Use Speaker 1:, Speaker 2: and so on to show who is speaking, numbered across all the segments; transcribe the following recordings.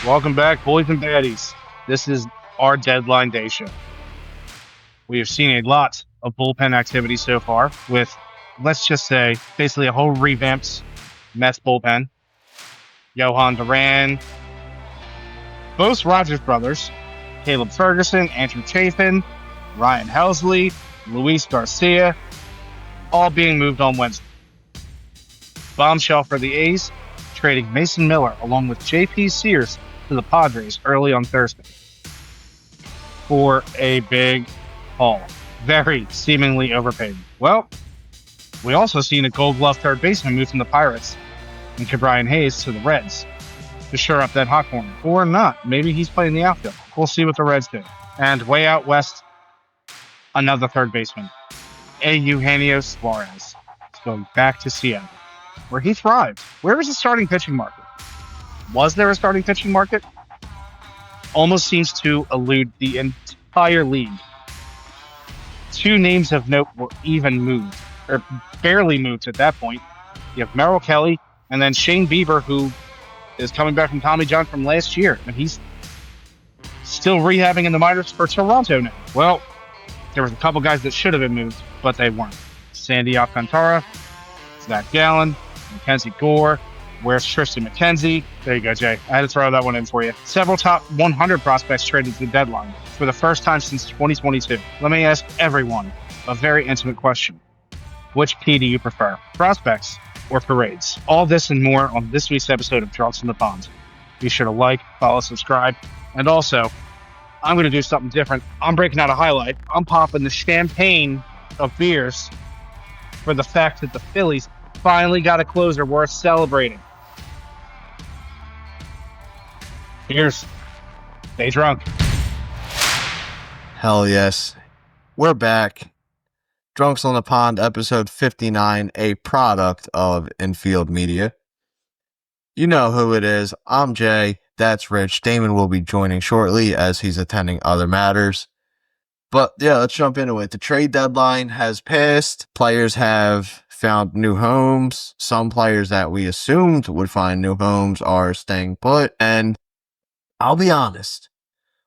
Speaker 1: Welcome back, boys and baddies. This is our deadline day show. We have seen a lot of bullpen activity so far with, let's just say, basically a whole revamped Mets bullpen. Johan Duran, both Rogers brothers, Caleb Ferguson, Andrew Chafin, Ryan Helsley, Luis Garcia, all being moved on Wednesday. Bombshell for the A's, trading Mason Miller along with J.P. Sears to the Padres early on Thursday for a big haul. Very seemingly overpaid. Well, we also seen a Gold Glove third baseman move from the Pirates and Ke'Bryan Hayes to the Reds to shore up that hot corner. Or not. Maybe he's playing the outfield. We'll see what the Reds do. And way out west, another third baseman, Eugenio Suarez, is going back to Seattle, where he thrived. Where was the starting pitching market? Was there a starting pitching market? Almost seems to elude the entire league. Two names of note were even moved, or barely moved at that point. You have Merrill Kelly, and then Shane Bieber, who is coming back from Tommy John from last year, and he's still rehabbing in the minors for Toronto now. Well, there was a couple guys that should have been moved, but they weren't. Sandy Alcantara, Zach Gallen, Mackenzie Gore. Where's Tristan McKenzie? There you go, Jay. I had to throw that one in for you. Several top 100 prospects traded to the deadline for the first time since 2022. Let me ask everyone a very intimate question. Which P do you prefer, prospects or parades? All this and more on this week's episode of Drunks in the Pond. Be sure to like, follow, subscribe, and also, I'm going to do something different. I'm breaking out a highlight. I'm popping the champagne of beers for the fact that the Phillies finally got a closer worth celebrating. Cheers. Stay drunk.
Speaker 2: Hell yes. We're back. Drunks on the Pond, episode 59, a product of Infield Media. You know who it is. I'm Jay. That's Rich. Damon will be joining shortly as he's attending other matters. But yeah, let's jump into it. The trade deadline has passed. Players have found new homes. Some players that we assumed would find new homes are staying put. And I'll be honest,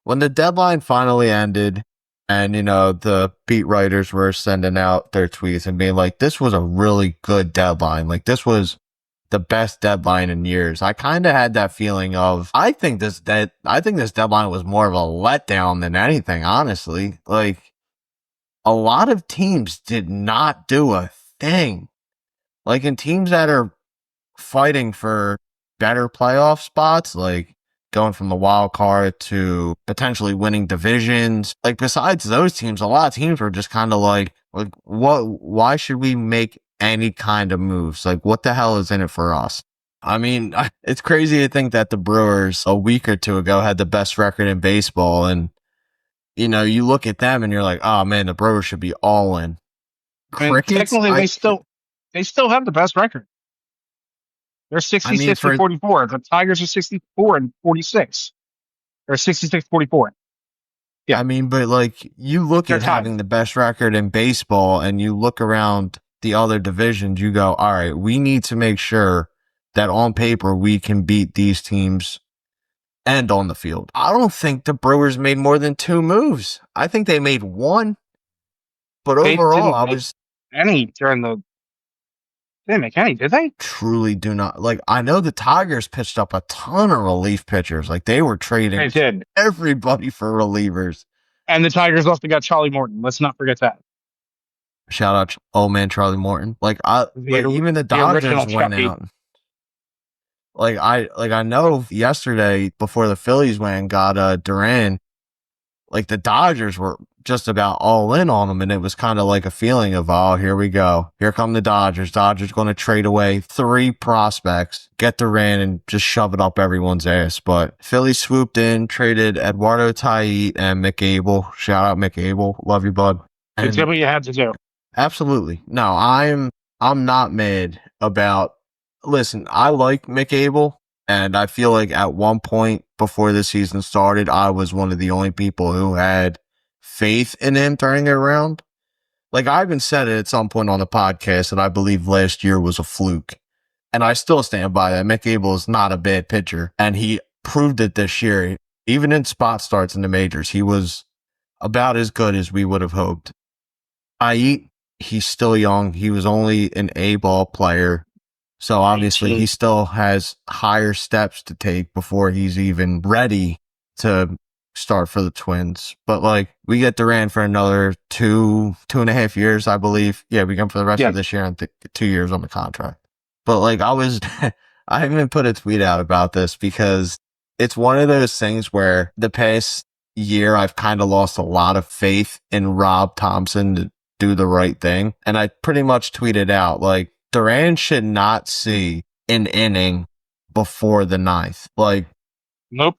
Speaker 2: when the deadline finally ended and, the beat writers were sending out their tweets and being like, this was a really good deadline. Like, this was the best deadline in years. I kind of had that feeling of, I think this deadline was more of a letdown than anything, honestly. Like, a lot of teams did not do a thing. Like, in teams that are fighting for better playoff spots, like going from the wild card to potentially winning divisions, like, besides those teams, a lot of teams were just kind of like, why should we make any kind of moves? Like, what the hell is in it for us? I mean, it's crazy to think that the Brewers a week or two ago had the best record in baseball. And, you look at them and you're like, oh man, the Brewers should be all in.
Speaker 1: Crickets, technically, they still have the best record. They're 66 and 44. The Tigers are 64 and 46. Or 66-44.
Speaker 2: Yeah. I mean, but like, you look at having the best record in baseball and you look around the other divisions, you go, all right, we need to make sure that on paper we can beat these teams and on the field. I don't think the Brewers made more than 2 moves. I think they made 1. But overall, I was
Speaker 1: any during the they didn't make any, did they?
Speaker 2: Truly do not. Like, I know the Tigers pitched up a ton of relief pitchers. Like, they were trading everybody for relievers.
Speaker 1: And the Tigers also got Charlie Morton. Let's not forget that.
Speaker 2: Shout out old man Charlie Morton. Even the Dodgers went out. I know yesterday before the Phillies went and got Duran, like, the Dodgers were just about all in on him, and it was kind of like a feeling of, oh, here we go. Here come the Dodgers. Dodgers going to trade away 3 prospects, get Duran, and just shove it up everyone's ass. But Philly swooped in, traded Eduardo Tait and Mick Abel. Shout out Mick Abel. Love you, bud.
Speaker 1: It's what you had to do.
Speaker 2: Absolutely. No, I'm not mad about. Listen, I like Mick Abel, and I feel like at one point before the season started, I was one of the only people who had faith in him turning it around. Like, I even said it at some point on the podcast that I believe last year was a fluke. And I still stand by that. Mick Abel is not a bad pitcher. And he proved it this year. Even in spot starts in the majors, he was about as good as we would have hoped. He's still young. He was only an A-ball player. So obviously he still has higher steps to take before he's even ready to start for the Twins. But like, we get Duran for another 2.5 years, I believe. Yeah, we get him for the rest of this year and 2 years on the contract. But like, I haven't put a tweet out about this because it's one of those things where the past year I've kind of lost a lot of faith in Rob Thompson to do the right thing. And I pretty much tweeted out like, Duran should not see an inning before the 9th. Like,
Speaker 1: nope.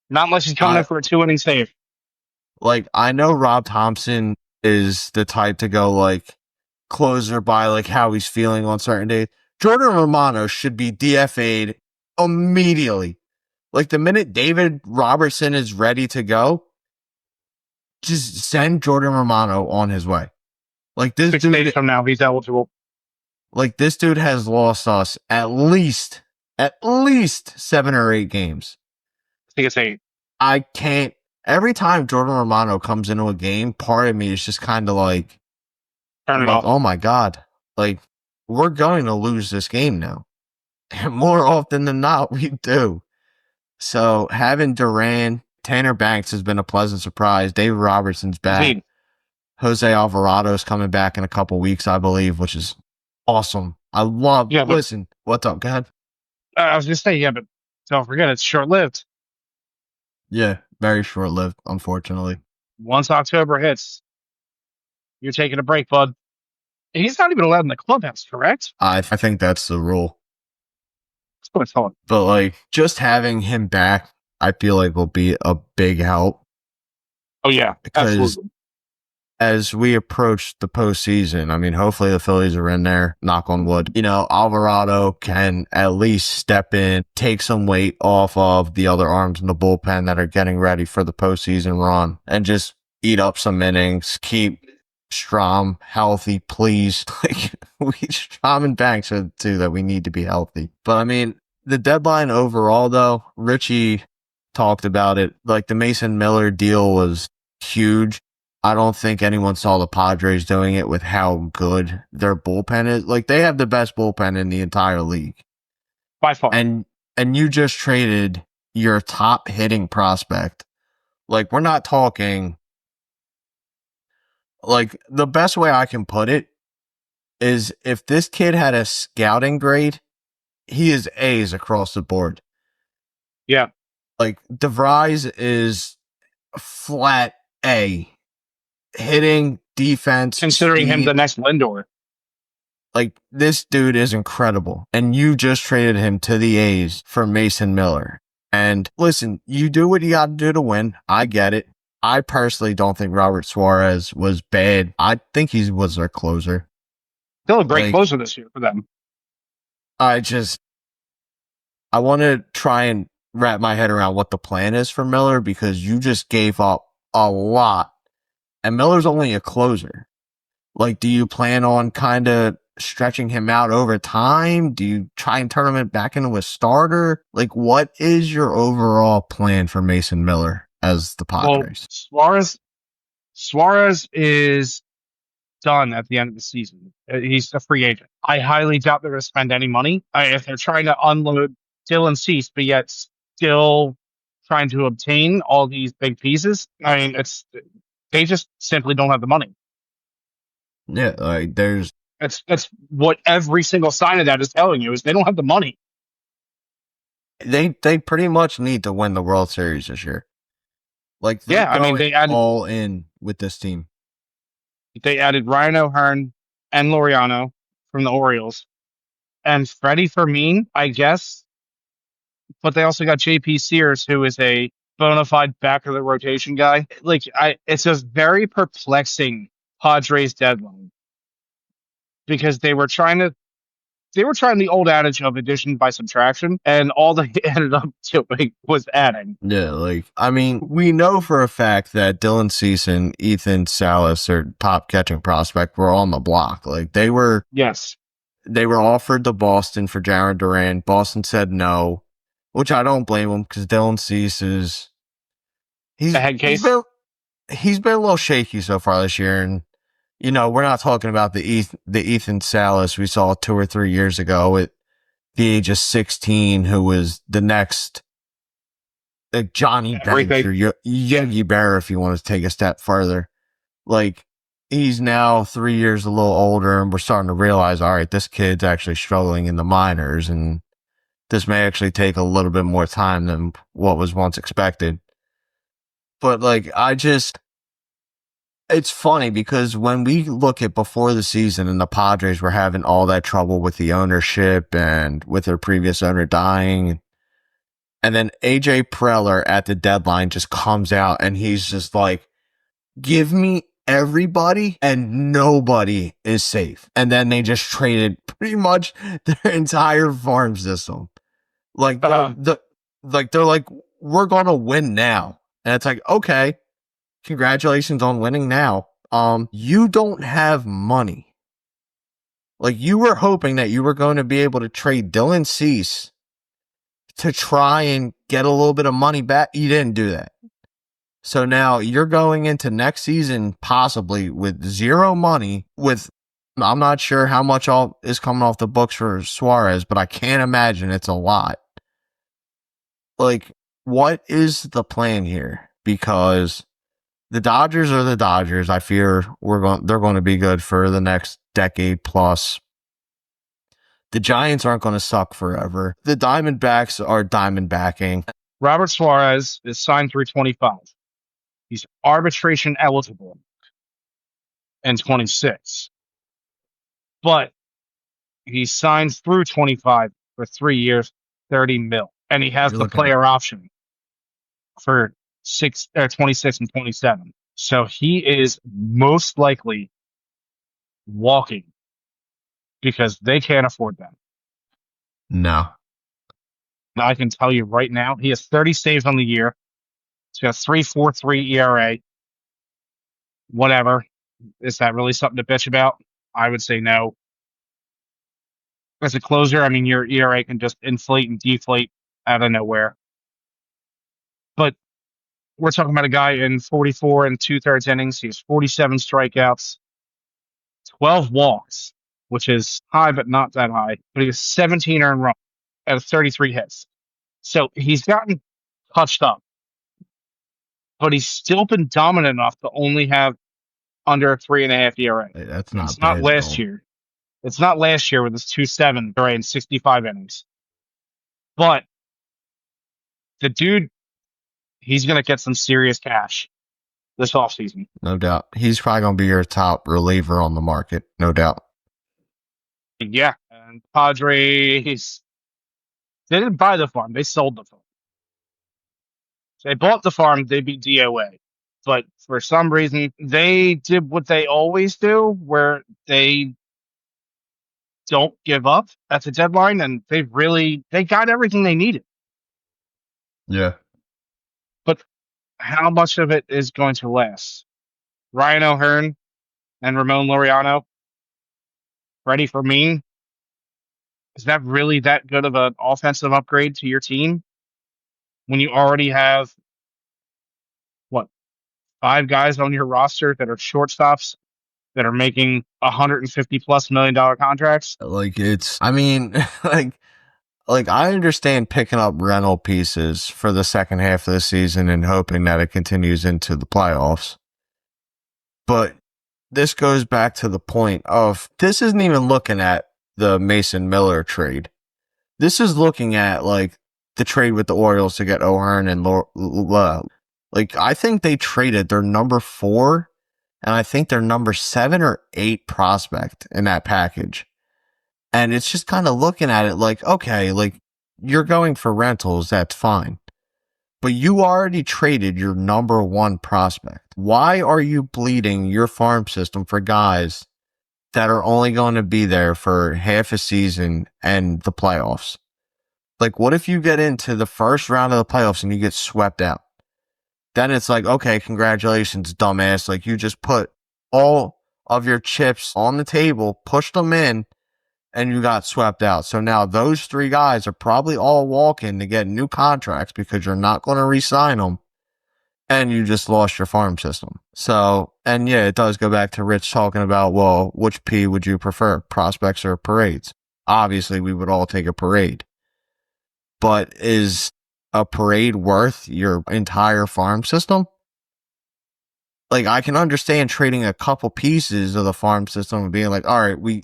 Speaker 1: Not unless he's coming in for a 2-inning save.
Speaker 2: Like, I know Rob Thompson is the type to go like closer by like how he's feeling on certain days. Jordan Romano should be DFA'd immediately. Like the minute David Robertson is ready to go, just send Jordan Romano on his way. Like this
Speaker 1: 6 days from now, he's eligible.
Speaker 2: Like this dude has lost us at least 7 or 8 games.
Speaker 1: I think it's 8.
Speaker 2: I can't. Every time Jordan Romano comes into a game, part of me is just kind of like,
Speaker 1: turn it off.
Speaker 2: Oh my God. Like, we're going to lose this game now. And more often than not, we do. So having Duran, Tanner Banks has been a pleasant surprise. David Robertson's back.
Speaker 1: Indeed.
Speaker 2: Jose Alvarado's coming back in a couple weeks, I believe, which is awesome. I love.
Speaker 1: Yeah, but,
Speaker 2: listen, what's up? Go ahead.
Speaker 1: I was just saying, but don't forget, it's short-lived.
Speaker 2: Yeah, very short-lived, unfortunately.
Speaker 1: Once October hits, you're taking a break, bud. He's not even allowed in the clubhouse, correct?
Speaker 2: I think that's the rule.
Speaker 1: What's going on?
Speaker 2: But like, just having him back, I feel like will be a big help.
Speaker 1: Oh yeah,
Speaker 2: because
Speaker 1: absolutely.
Speaker 2: As we approach the postseason, I mean, hopefully the Phillies are in there, knock on wood. You know, Alvarado can at least step in, take some weight off of the other arms in the bullpen that are getting ready for the postseason run and just eat up some innings, keep Strom healthy, please. Like, Strom and Banks are the two that we need to be healthy. But I mean, the deadline overall, though, Richie talked about it. Like, the Mason Miller deal was huge. I don't think anyone saw the Padres doing it with how good their bullpen is. Like, they have the best bullpen in the entire league.
Speaker 1: By far.
Speaker 2: And you just traded your top hitting prospect. Like, we're not talking... Like, the best way I can put it is if this kid had a scouting grade, he is A's across the board.
Speaker 1: Yeah.
Speaker 2: Like, DeVries is flat A. Hitting, defense,
Speaker 1: considering
Speaker 2: speed.
Speaker 1: him the next Lindor.
Speaker 2: Like, this dude is incredible. And you just traded him to the A's for Mason Miller. And listen, you do what you got to do to win. I get it. I personally don't think Robert Suarez was bad. I think he was their closer.
Speaker 1: Still a great closer this year for them.
Speaker 2: I want to try and wrap my head around what the plan is for Miller because you just gave up a lot. And Miller's only a closer. Like, do you plan on kind of stretching him out over time? Do you try and turn him back into a starter? Like, what is your overall plan for Mason Miller as the Padres?
Speaker 1: Well, Suarez is done at the end of the season. He's a free agent. I highly doubt they're going to spend any money. If they're trying to unload Dylan Cease, but yet still trying to obtain all these big pieces, I mean, they just simply don't have the money.
Speaker 2: Yeah, like
Speaker 1: that's what every single sign of that is telling you is they don't have the money.
Speaker 2: They pretty much need to win the World Series this year. Like,
Speaker 1: yeah, I mean, they added
Speaker 2: all in with this team.
Speaker 1: They added Ryan O'Hearn and Laureano from the Orioles, and Freddie Fermin, I guess. But they also got J.P. Sears, who is a bona fide back of the rotation guy. Like, it's a very perplexing Padres deadline because they were trying the old adage of addition by subtraction, and all they ended up doing was adding.
Speaker 2: Yeah, like, I mean, we know for a fact that Dylan Cease and Ethan Salas, their top catching prospect, were on the block. Like, they were
Speaker 1: offered
Speaker 2: to Boston for Jaron Duran. Boston said no. which I don't blame him because Dylan Cease is
Speaker 1: The head case.
Speaker 2: he's been a little shaky so far this year, and we're not talking about the Ethan Salas we saw 2 or 3 years ago at the age of 16, who was the next like Johnny Bench or Yogi Berra, if you want to take a step further. Like, he's now 3 years a little older, and we're starting to realize, all right, this kid's actually struggling in the minors, and this may actually take a little bit more time than what was once expected. But like, it's funny because when we look at before the season and the Padres were having all that trouble with the ownership and with their previous owner dying, and then AJ Preller at the deadline just comes out and he's just like, give me everybody and nobody is safe. And then they just traded pretty much their entire farm system. Like, they're like, we're going to win now. And it's like, okay, congratulations on winning now. You don't have money. Like, you were hoping that you were going to be able to trade Dylan Cease to try and get a little bit of money back. You didn't do that. So now you're going into next season possibly with zero money. I'm not sure how much all is coming off the books for Suarez, but I can't imagine it's a lot. Like, what is the plan here? Because the Dodgers are the Dodgers. I fear they're going to be good for the next decade plus. The Giants aren't going to suck forever. The Diamondbacks are diamondbacking.
Speaker 1: Robert Suarez is signed through 25. He's arbitration eligible in 26. But he signs through 25 for 3 years, 30 mil. And he has the player option for 26 and 27. So he is most likely walking because they can't afford them.
Speaker 2: No.
Speaker 1: I can tell you right now, he has 30 saves on the year. He's got a 3.43 ERA. Whatever. Is that really something to bitch about? I would say no. As a closer, I mean, your ERA can just inflate and deflate out of nowhere. But we're talking about a guy in 44 and 2/3 innings. He has 47 strikeouts, 12 walks, which is high, but not that high. But he has 17 earned runs out of 33 hits. So he's gotten touched up, but he's still been dominant enough to only have under a 3.5 ERA.
Speaker 2: That's not
Speaker 1: It's not last year. It's not last year with his 2.7 ERA in 65 innings. But the dude, he's going to get some serious cash this offseason.
Speaker 2: No doubt. He's probably going to be your top reliever on the market. No doubt.
Speaker 1: Yeah. And Padres, they didn't buy the farm. They sold the farm. They bought the farm. They beat DOA. But for some reason, they did what they always do, where they don't give up at the deadline, and they got everything they needed.
Speaker 2: Yeah.
Speaker 1: But how much of it is going to last? Ryan O'Hearn and Ramon Laureano, Freddie Fermin, is that really that good of an offensive upgrade to your team when you already have, 5 guys on your roster that are shortstops that are making $150+ million contracts?
Speaker 2: Like, like I understand picking up rental pieces for the second half of the season and hoping that it continues into the playoffs. But this goes back to the point of, this isn't even looking at the Mason Miller trade. This is looking at like the trade with the Orioles to get O'Hearn and like, I think they traded their number 4 and I think their number 7 or 8 prospect in that package. And it's just kind of looking at it like, okay, like, you're going for rentals, that's fine. But you already traded your number 1 prospect. Why are you bleeding your farm system for guys that are only going to be there for half a season and the playoffs? Like, what if you get into the first round of the playoffs and you get swept out? Then it's like, okay, congratulations, dumbass. Like, you just put all of your chips on the table, pushed them in, and you got swept out. So now those 3 guys are probably all walking to get new contracts because you're not going to re-sign them, and you just lost your farm system. So, and yeah, it does go back to Rich talking about, well, which P would you prefer, prospects or parades? Obviously, we would all take a parade. But is a parade worth your entire farm system? Like, I can understand trading a couple pieces of the farm system and being like, all right,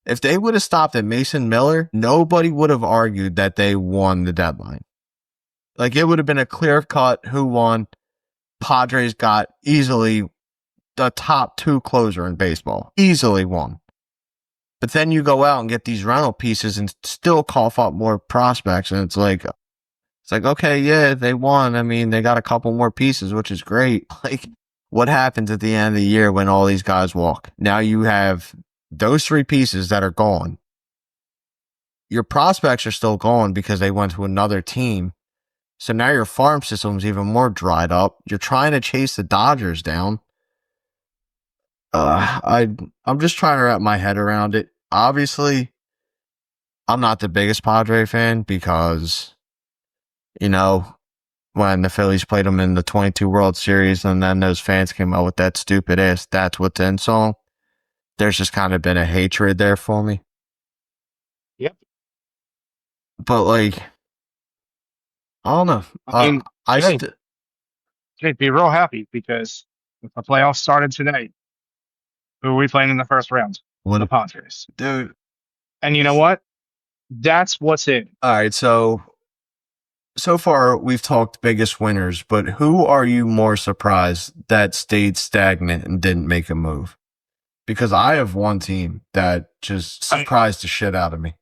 Speaker 2: if they would have stopped at Mason Miller, nobody would have argued that they won the deadline. Like, it would have been a clear cut who won. Padres got easily the top 2 closer in baseball. Easily won. But then you go out and get these rental pieces and still cough up more prospects, and it's like, okay, yeah, they won. I mean, they got a couple more pieces, which is great. Like, what happens at the end of the year when all these guys walk? Now you have those 3 pieces that are gone. Your prospects are still gone because they went to another team. So now your farm system's even more dried up. You're trying to chase the Dodgers down. I'm just trying to wrap my head around it. Obviously, I'm not the biggest Padre fan because, you know, when the Phillies played them in the 22 World Series and then those fans came out with that stupid ass "That's What's In" song, there's just kind of been a hatred there for me.
Speaker 1: Yep.
Speaker 2: But, like, I don't know.
Speaker 1: I mean, Jake, be real happy because if the playoffs started today, who are we playing in the first round? The Padres.
Speaker 2: Dude.
Speaker 1: And you know what? That's what's in.
Speaker 2: All right, so far we've talked biggest winners, but who are you more surprised that stayed stagnant and didn't make a move? Because I have one team that just surprised the shit out of me.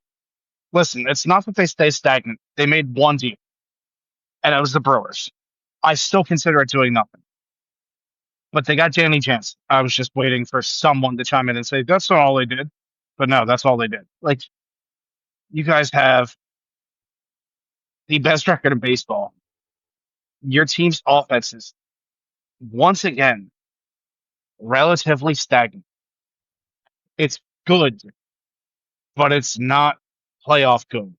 Speaker 1: Listen, it's not that they stay stagnant. They made one deal, and it was the Brewers. I still consider it doing nothing. But they got Danny Jansen. I was just waiting for someone to chime in and say, that's not all they did. But no, that's all they did. Like, you guys have the best record in baseball. Your team's offense is, once again, relatively stagnant. It's good, but it's not playoff good.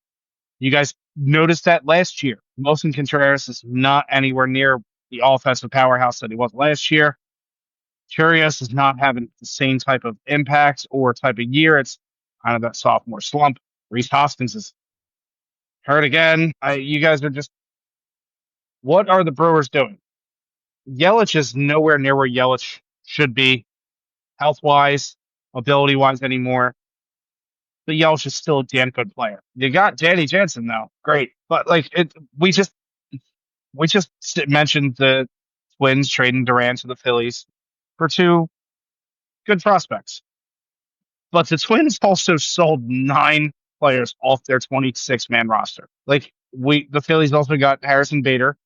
Speaker 1: You guys noticed that last year. Wilson Contreras is not anywhere near the offensive powerhouse that he was last year. Curious is not having the same type of impact or type of year. It's kind of that sophomore slump. Rhys Hoskins is hurt again. You guys are just, what are the Brewers doing? Yelich is nowhere near where Yelich should be, health-wise, ability-wise anymore. But Yelich is still a damn good player. You got Danny Jansen though, great. But like we just mentioned the Twins trading Duran to the Phillies for 2 good prospects. But the Twins also sold 9 players off their 26-man roster. Like the Phillies also got Harrison Bader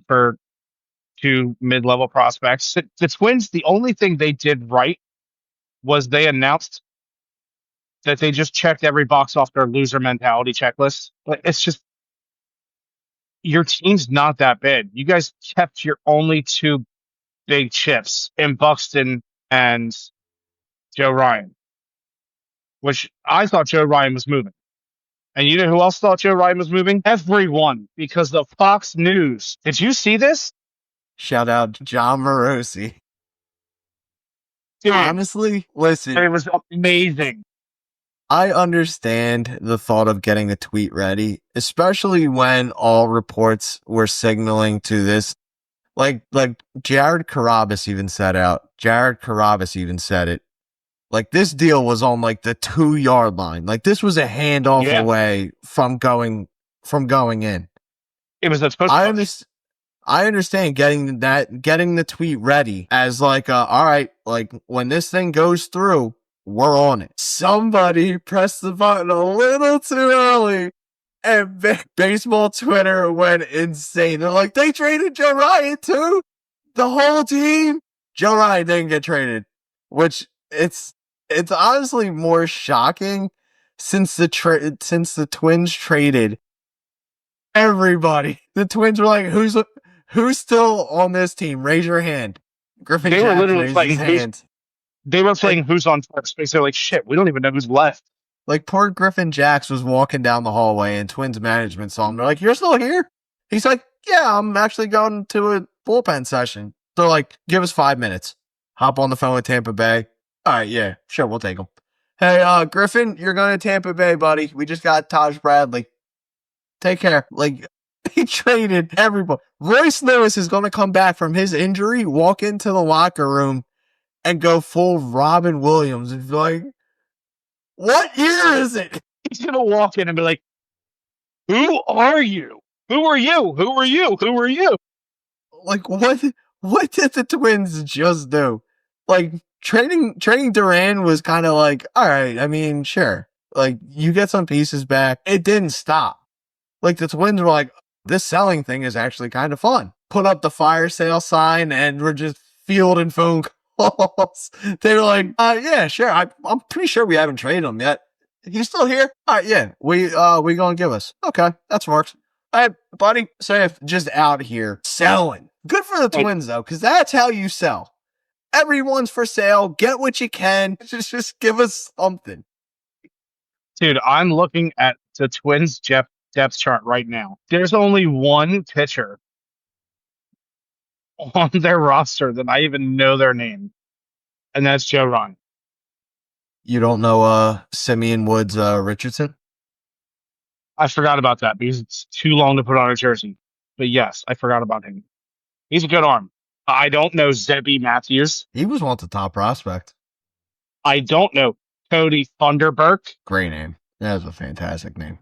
Speaker 1: for 2 mid-level prospects. The Twins, the only thing they did right was they announced that they just checked every box off their loser mentality checklist. But it's just, your team's not that bad. You guys kept your only 2 big chips in Buxton and Joe Ryan, which I thought Joe Ryan was moving. And you know who else thought Joe Ryan was moving? Everyone, because the Fox News. Did you see this?
Speaker 2: Shout out John Morosi.
Speaker 1: Dude,
Speaker 2: honestly, listen.
Speaker 1: It was amazing.
Speaker 2: I understand the thought of getting a tweet ready, especially when all reports were signaling to this. Like Jared Carrabis even said it. Like, this deal was on like the 2-yard line. Like, this was a handoff away from going in.
Speaker 1: It was a
Speaker 2: I understand getting the tweet ready as like all right, like when this thing goes through, we're on it. Somebody pressed the button a little too early, and baseball Twitter went insane. They're like, they traded Joe Ryan too? The whole team? Joe Ryan didn't get traded, which it's honestly more shocking since the Twins traded everybody. The Twins were like, who's still on this team? Raise your hand. Griffin
Speaker 1: they
Speaker 2: Jackson
Speaker 1: were literally
Speaker 2: raised his hand.
Speaker 1: They were playing who's on first base. They're like, shit, we don't even know who's left.
Speaker 2: Like, poor Griffin Jax was walking down the hallway and Twins management saw him. They're like, "You're still here?" He's like, "Yeah, I'm actually going to a bullpen session." They're like, "Give us 5 minutes. Hop on the phone with Tampa Bay." "All right, yeah, sure, we'll take him." "Hey, Griffin, you're going to Tampa Bay, buddy. We just got Taj Bradley. Take care." Like, he traded everybody. Royce Lewis is going to come back from his injury, walk into the locker room, and go full Robin Williams and be like, "What year is it?"
Speaker 1: He's going to walk in and be like, "Who are you? Who are you? Who are you? Who are you?"
Speaker 2: Like, what did the Twins just do? Like, trading Duran was kind of like, all right, I mean, sure. Like, you get some pieces back. It didn't stop. Like, the Twins were like, this selling thing is actually kind of fun. Put up the fire sale sign and we're just fielding phone calls. They were like, yeah, sure. I'm pretty sure we haven't traded him yet. He's still here? All right, yeah. We gonna give us. Okay, that works. All right, buddy, safe, just out here selling. Good for the Twins, though, because that's how you sell. Everyone's for sale. Get what you can. Just give us something.
Speaker 1: Dude, I'm looking at the Twins depth chart right now. There's only one pitcher on their roster that I even know their name, and that's Joe Ryan.
Speaker 2: You don't know Simeon Woods Richardson?
Speaker 1: I forgot about that because it's too long to put on a jersey. But yes, I forgot about him. He's a good arm. I don't know Zebby Matthews.
Speaker 2: He was once a top prospect.
Speaker 1: I don't know Cody Thunderberg.
Speaker 2: Great name. That is a fantastic name.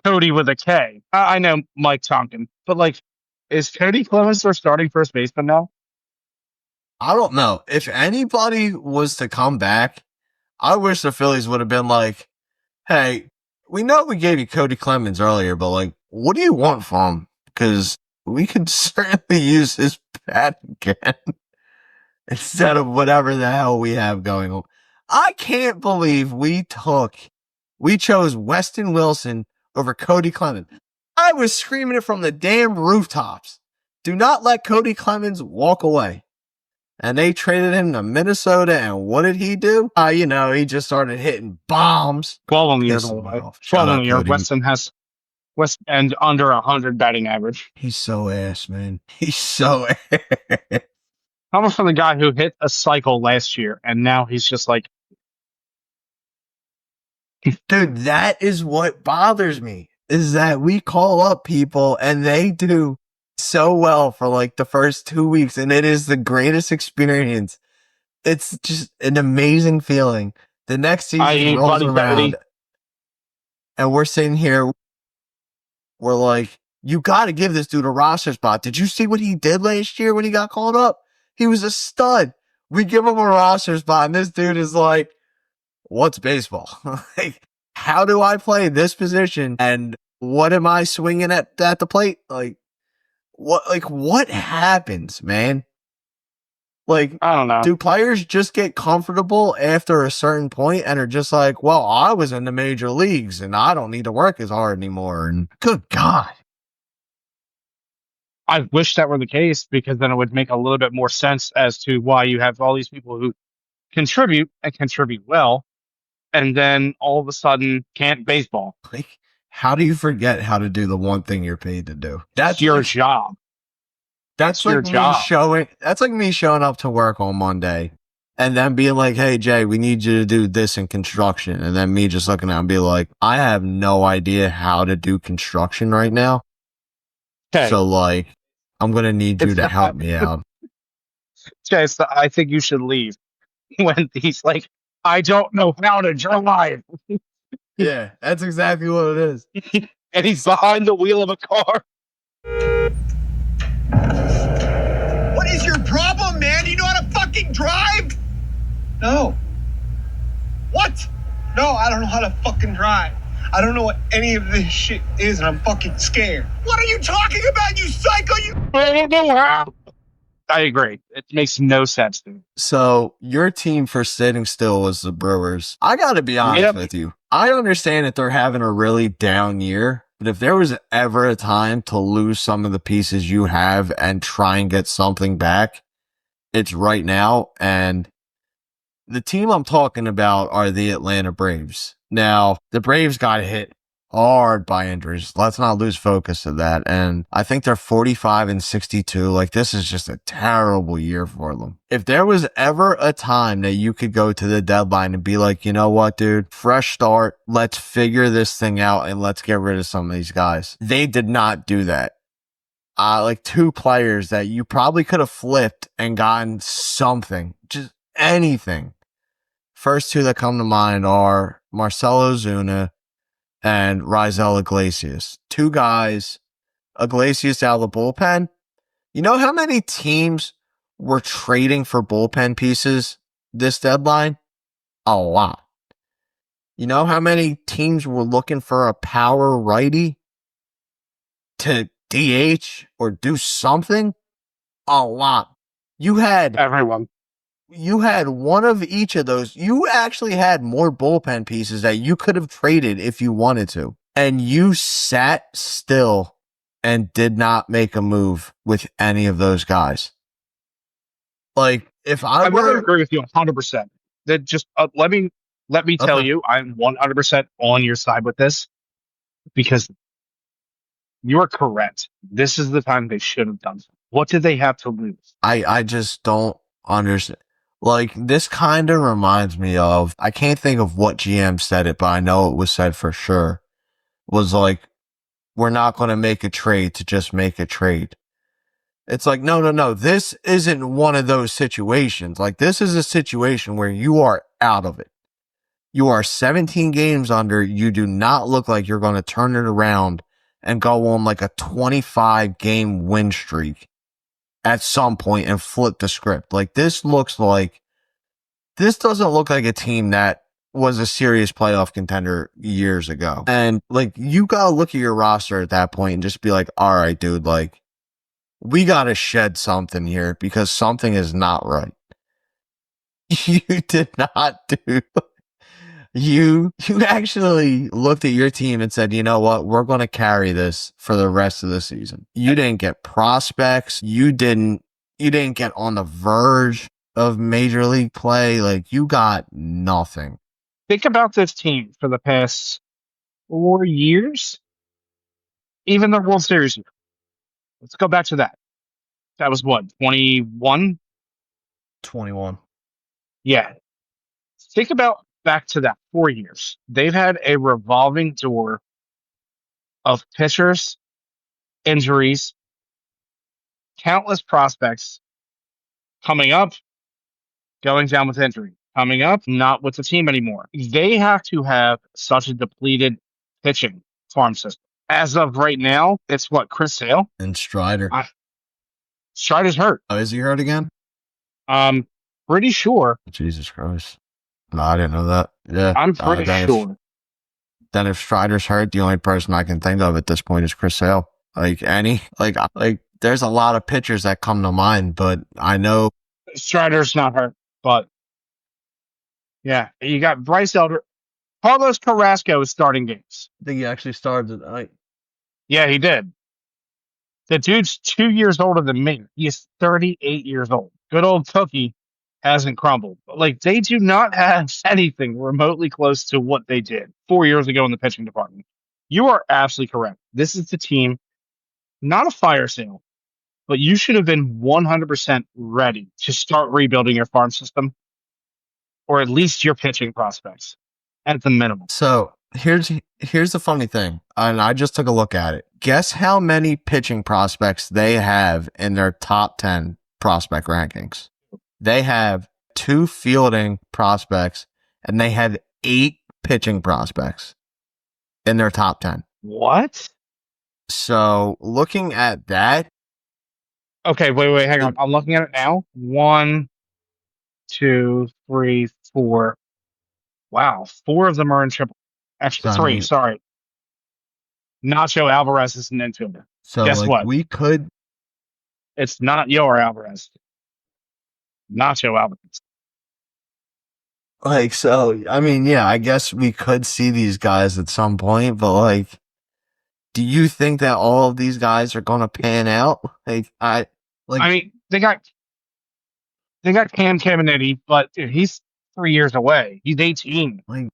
Speaker 1: Cody with a K. I know Mike Tonkin, but like, is Cody Clemens their starting first baseman now?
Speaker 2: I don't know. If anybody was to come back, I wish the Phillies would have been like, "Hey, we know we gave you Cody Clemens earlier, but like, what do you want from him? Because we could certainly use his bat again instead of whatever the hell we have going on." I can't believe we chose Weston Wilson over Cody Clemens. I was screaming it from the damn rooftops. Do not let Cody Clemens walk away. And they traded him to Minnesota, and what did he do? He just started hitting bombs.
Speaker 1: 12 on the year, 12 on the year. Weston has and under 100 batting average.
Speaker 2: He's so ass, man. He's so ass.
Speaker 1: Coming from the guy who hit a cycle last year, and now he's just like,
Speaker 2: dude, that is what bothers me, is that we call up people and they do so well for like the first 2 weeks, and it is the greatest experience. It's just an amazing feeling. The next season rolls around, and we're sitting here, we're like, you got to give this dude a roster spot. Did you see what he did last year when he got called up? He was a stud. We give him a roster spot, and this dude is like, what's baseball? Like, how do I play this position? And what am I swinging at the plate? Like, what happens, man? Like,
Speaker 1: I don't know.
Speaker 2: Do players just get comfortable after a certain point and are just like, well, I was in the major leagues and I don't need to work as hard anymore? And good God.
Speaker 1: I wish that were the case, because then it would make a little bit more sense as to why you have all these people who contribute and contribute well, and then all of a sudden can't baseball.
Speaker 2: Like, how do you forget how to do the one thing you're paid to do?
Speaker 1: That's your job.
Speaker 2: That's like me showing up to work on Monday and then being like, "Hey, Jay, we need you to do this in construction." And then me just looking at it and be like, I have no idea how to do construction right now. Okay. So, like, I'm going to need you to help me out.
Speaker 1: Jay, so I think you should leave when he's like, I don't know how to drive.
Speaker 2: Yeah, that's exactly what it is.
Speaker 1: And he's behind the wheel of a car.
Speaker 3: What is your problem, man? Do you know how to fucking drive? No. What? No, I don't know how to fucking drive. I don't know what any of this shit is, and I'm fucking scared. What are you talking about, you psycho?
Speaker 1: I don't know how. I agree. It makes no sense to me.
Speaker 2: So your team for sitting still was the Brewers. I got to be honest with you. I understand that they're having a really down year, but if there was ever a time to lose some of the pieces you have and try and get something back, it's right now. And The team I'm talking about are the Atlanta Braves. Now, the Braves got hit hard by injuries. Let's not lose focus of that. And I think they're 45-62. Like, this is just a terrible year for them. If there was ever a time that you could go to the deadline and be like, you know what, dude, fresh start. Let's figure this thing out and let's get rid of some of these guys. They did not do that. Like 2 players that you probably could have flipped and gotten something, just anything. First 2 that come to mind are Marcelo Ozuna and Raisel Iglesias. 2 guys, Iglesias out of the bullpen. You know how many teams were trading for bullpen pieces this deadline? A lot. You know how many teams were looking for a power righty to DH or do something? A lot. You had
Speaker 1: Everyone.
Speaker 2: You had one of each of those. You actually had more bullpen pieces that you could have traded if you wanted to. And you sat still and did not make a move with any of those guys. Like, if I
Speaker 1: would
Speaker 2: were...
Speaker 1: agree with you 100%. That just let me tell you, I'm 100% on your side with this, because you are correct. This is the time they should have done something. What did they have to lose?
Speaker 2: I just don't understand. Like, this kind of reminds me of, I can't think of what GM said it, but I know it was said for sure, was like, we're not going to make a trade to just make a trade. It's like, no. This isn't one of those situations. Like, this is a situation where you are out of it. You are 17 games under. You do not look like you're going to turn it around and go on like a 25 game win streak at some point and flip the script. Like, this doesn't look like a team that was a serious playoff contender years ago. And like, you got to look at your roster at that point and just be like, all right, dude, like, we got to shed something here because something is not right. You did not do. You actually looked at your team and said, you know what? We're going to carry this for the rest of the season. You didn't get prospects. You didn't get on the verge of major league play. Like, you got nothing.
Speaker 1: Think about this team for the past 4 years. Even the World Series year. Let's go back to that. That was what, 21?
Speaker 2: 21.
Speaker 1: Yeah. Think about back to that 4 years. They've had a revolving door of pitchers, injuries, countless prospects coming up, going down with injury, coming up, not with the team anymore. They have to have such a depleted pitching farm system. As of right now, it's what, Chris Sale?
Speaker 2: And Strider.
Speaker 1: Strider's hurt.
Speaker 2: Oh, is he hurt again?
Speaker 1: Pretty sure.
Speaker 2: Jesus Christ. No, I didn't know that. Yeah.
Speaker 1: I'm pretty sure.
Speaker 2: Then if Strider's hurt, the only person I can think of at this point is Chris Sale. Like, there's a lot of pitchers that come to mind, but I know
Speaker 1: Strider's not hurt, but yeah, you got Bryce Elder. Carlos Carrasco is starting games.
Speaker 2: I think he actually started tonight.
Speaker 1: Yeah, he did. The dude's 2 years older than me. He's 38 years old. Good old Cookie hasn't crumbled. Like, they do not have anything remotely close to what they did 4 years ago in the pitching department. You are absolutely correct. This is the team, not a fire sale, but you should have been 100% ready to start rebuilding your farm system, or at least your pitching prospects at the minimum.
Speaker 2: So here's the funny thing, and I just took a look at it. Guess how many pitching prospects they have in their top 10 prospect rankings? They have 2 fielding prospects, and they have 8 pitching prospects in their top 10.
Speaker 1: What?
Speaker 2: So looking at that.
Speaker 1: Okay, wait, hang on. I'm looking at it now. 1, 2, 3, 4. Wow, 4 of them are in triple. Actually, 3. Sorry. Nacho Alvarez is an infielder.
Speaker 2: So
Speaker 1: guess what?
Speaker 2: We could.
Speaker 1: It's not your Alvarez. Nacho Alvarez.
Speaker 2: Like, so, I mean, yeah, I guess we could see these guys at some point, but like, do you think that all of these guys are going to pan out? I mean,
Speaker 1: they got Cam Caminiti, but he's 3 years away. He's 18.
Speaker 2: Like,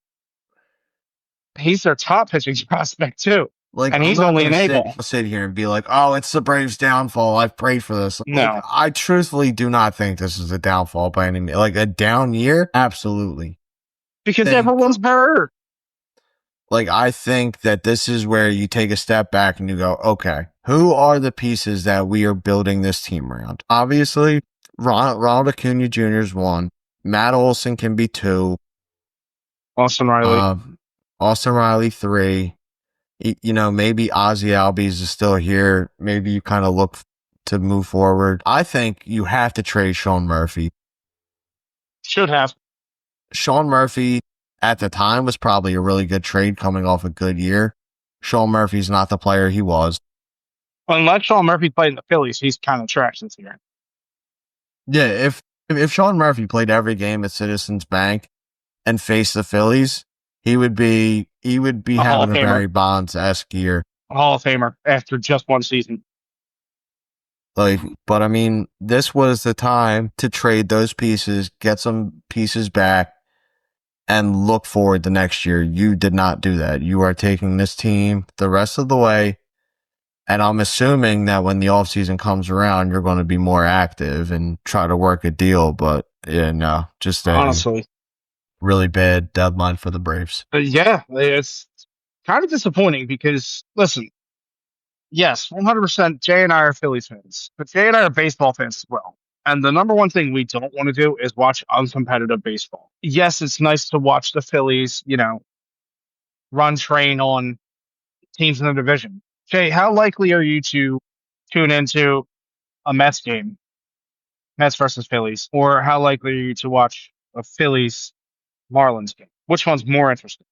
Speaker 1: He's their top pitching prospect too.
Speaker 2: Like,
Speaker 1: And
Speaker 2: I'm
Speaker 1: he's
Speaker 2: not
Speaker 1: only an
Speaker 2: gonna
Speaker 1: A-ball.
Speaker 2: sit here and be like, oh, it's the Braves' downfall. I've prayed for this.
Speaker 1: No.
Speaker 2: Like, I truthfully do not think this is a downfall by any means. Like, a down year? Absolutely.
Speaker 1: Because everyone's hurt.
Speaker 2: Like, I think that this is where you take a step back and you go, okay, who are the pieces that we are building this team around? Obviously, Ronald Acuna Jr. is one. Matt Olson can be two.
Speaker 1: Austin Riley.
Speaker 2: 3. You know, maybe Ozzie Albies is still here. Maybe you kind of look to move forward. I think you have to trade Sean Murphy.
Speaker 1: Should have.
Speaker 2: Sean Murphy at the time was probably a really good trade coming off a good year. Sean Murphy's not the player he was.
Speaker 1: Unless Sean Murphy played in the Phillies, he's kind of trash this year.
Speaker 2: Yeah, if Sean Murphy played every game at Citizens Bank and faced the Phillies, he would be having a Barry Bonds-esque year.
Speaker 1: A Hall of Famer after just one season.
Speaker 2: Like, but I mean, this was the time to trade those pieces, get some pieces back, and look forward the next year. You did not do that. You are taking this team the rest of the way, and I'm assuming that when the offseason comes around, you're going to be more active and try to work a deal. But yeah, no, just
Speaker 1: honestly.
Speaker 2: Really bad deadline for the Braves.
Speaker 1: Yeah, it's kind of disappointing because, listen, yes, 100% Jay and I are Phillies fans, but Jay and I are baseball fans as well. And the number one thing we don't want to do is watch uncompetitive baseball. Yes, it's nice to watch the Phillies, run train on teams in the division. Jay, how likely are you to tune into a Mets game, Mets versus Phillies, or how likely are you to watch a Phillies Marlins game? Which one's more interesting?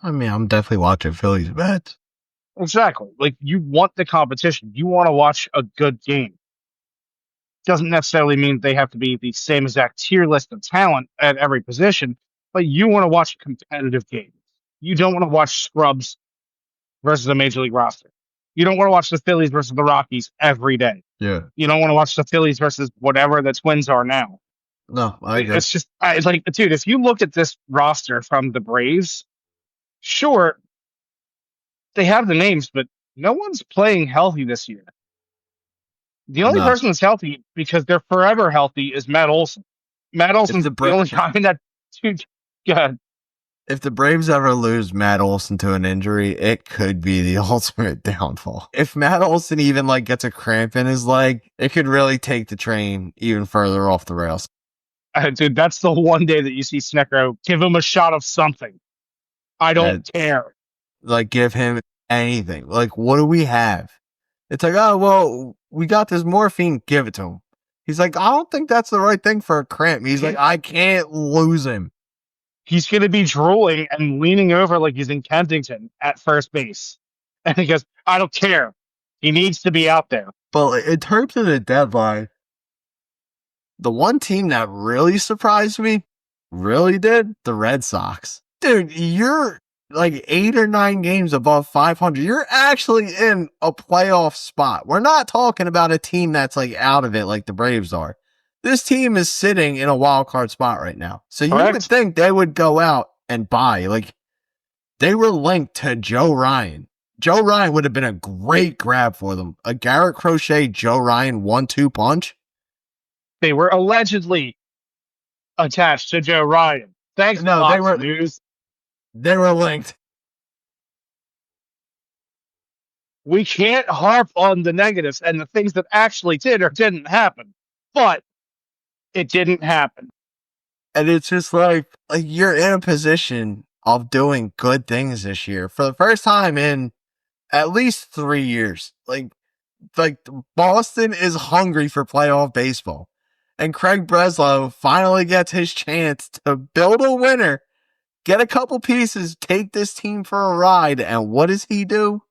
Speaker 2: I mean, I'm definitely watching Phillies Mets.
Speaker 1: Exactly. Like, you want the competition. You want to watch a good game. Doesn't necessarily mean they have to be the same exact tier list of talent at every position, but you want to watch competitive games. You don't want to watch scrubs versus a major league roster. You don't want to watch the Phillies versus the Rockies every day.
Speaker 2: Yeah.
Speaker 1: You don't want to watch the Phillies versus whatever the Twins are now.
Speaker 2: No, I agree.
Speaker 1: It's just, dude, if you look at this roster from the Braves, sure, they have the names, but no one's playing healthy this year. The only person that's healthy, because they're forever healthy, is Matt Olson. Matt Olson's the only guy that, dude, God.
Speaker 2: If the Braves ever lose Matt Olson to an injury, it could be the ultimate downfall. If Matt Olson even gets a cramp in his leg, it could really take the train even further off the rails.
Speaker 1: Dude, that's the one day that you see Snecko give him a shot of something. I don't care.
Speaker 2: Give him anything. What do we have? It's oh, well, we got this morphine. Give it to him. He's I don't think that's the right thing for a cramp. He's I can't lose him.
Speaker 1: He's going to be drooling and leaning over like he's in Kensington at first base. And he goes, I don't care. He needs to be out there.
Speaker 2: But in terms of the deadline, the one team that really surprised me, really did, the Red Sox. Dude, you're 8 or 9 games above 500. You're actually in a playoff spot. We're not talking about a team that's out of it like the Braves are. This team is sitting in a wild card spot right now. So
Speaker 1: Correct.
Speaker 2: You would think they would go out and buy. They were linked to Joe Ryan. Joe Ryan would have been a great grab for them. A Garrett Crochet, Joe Ryan 1-2 punch.
Speaker 1: They were allegedly attached to Joe Ryan. Thanks,
Speaker 2: no,
Speaker 1: Fox News.
Speaker 2: They were linked.
Speaker 1: We can't harp on the negatives and the things that actually did or didn't happen, but it didn't happen.
Speaker 2: And it's just you're in a position of doing good things this year for the first time in at least 3 years. Boston is hungry for playoff baseball. And Craig Breslow finally gets his chance to build a winner, get a couple pieces, take this team for a ride. And what does he do?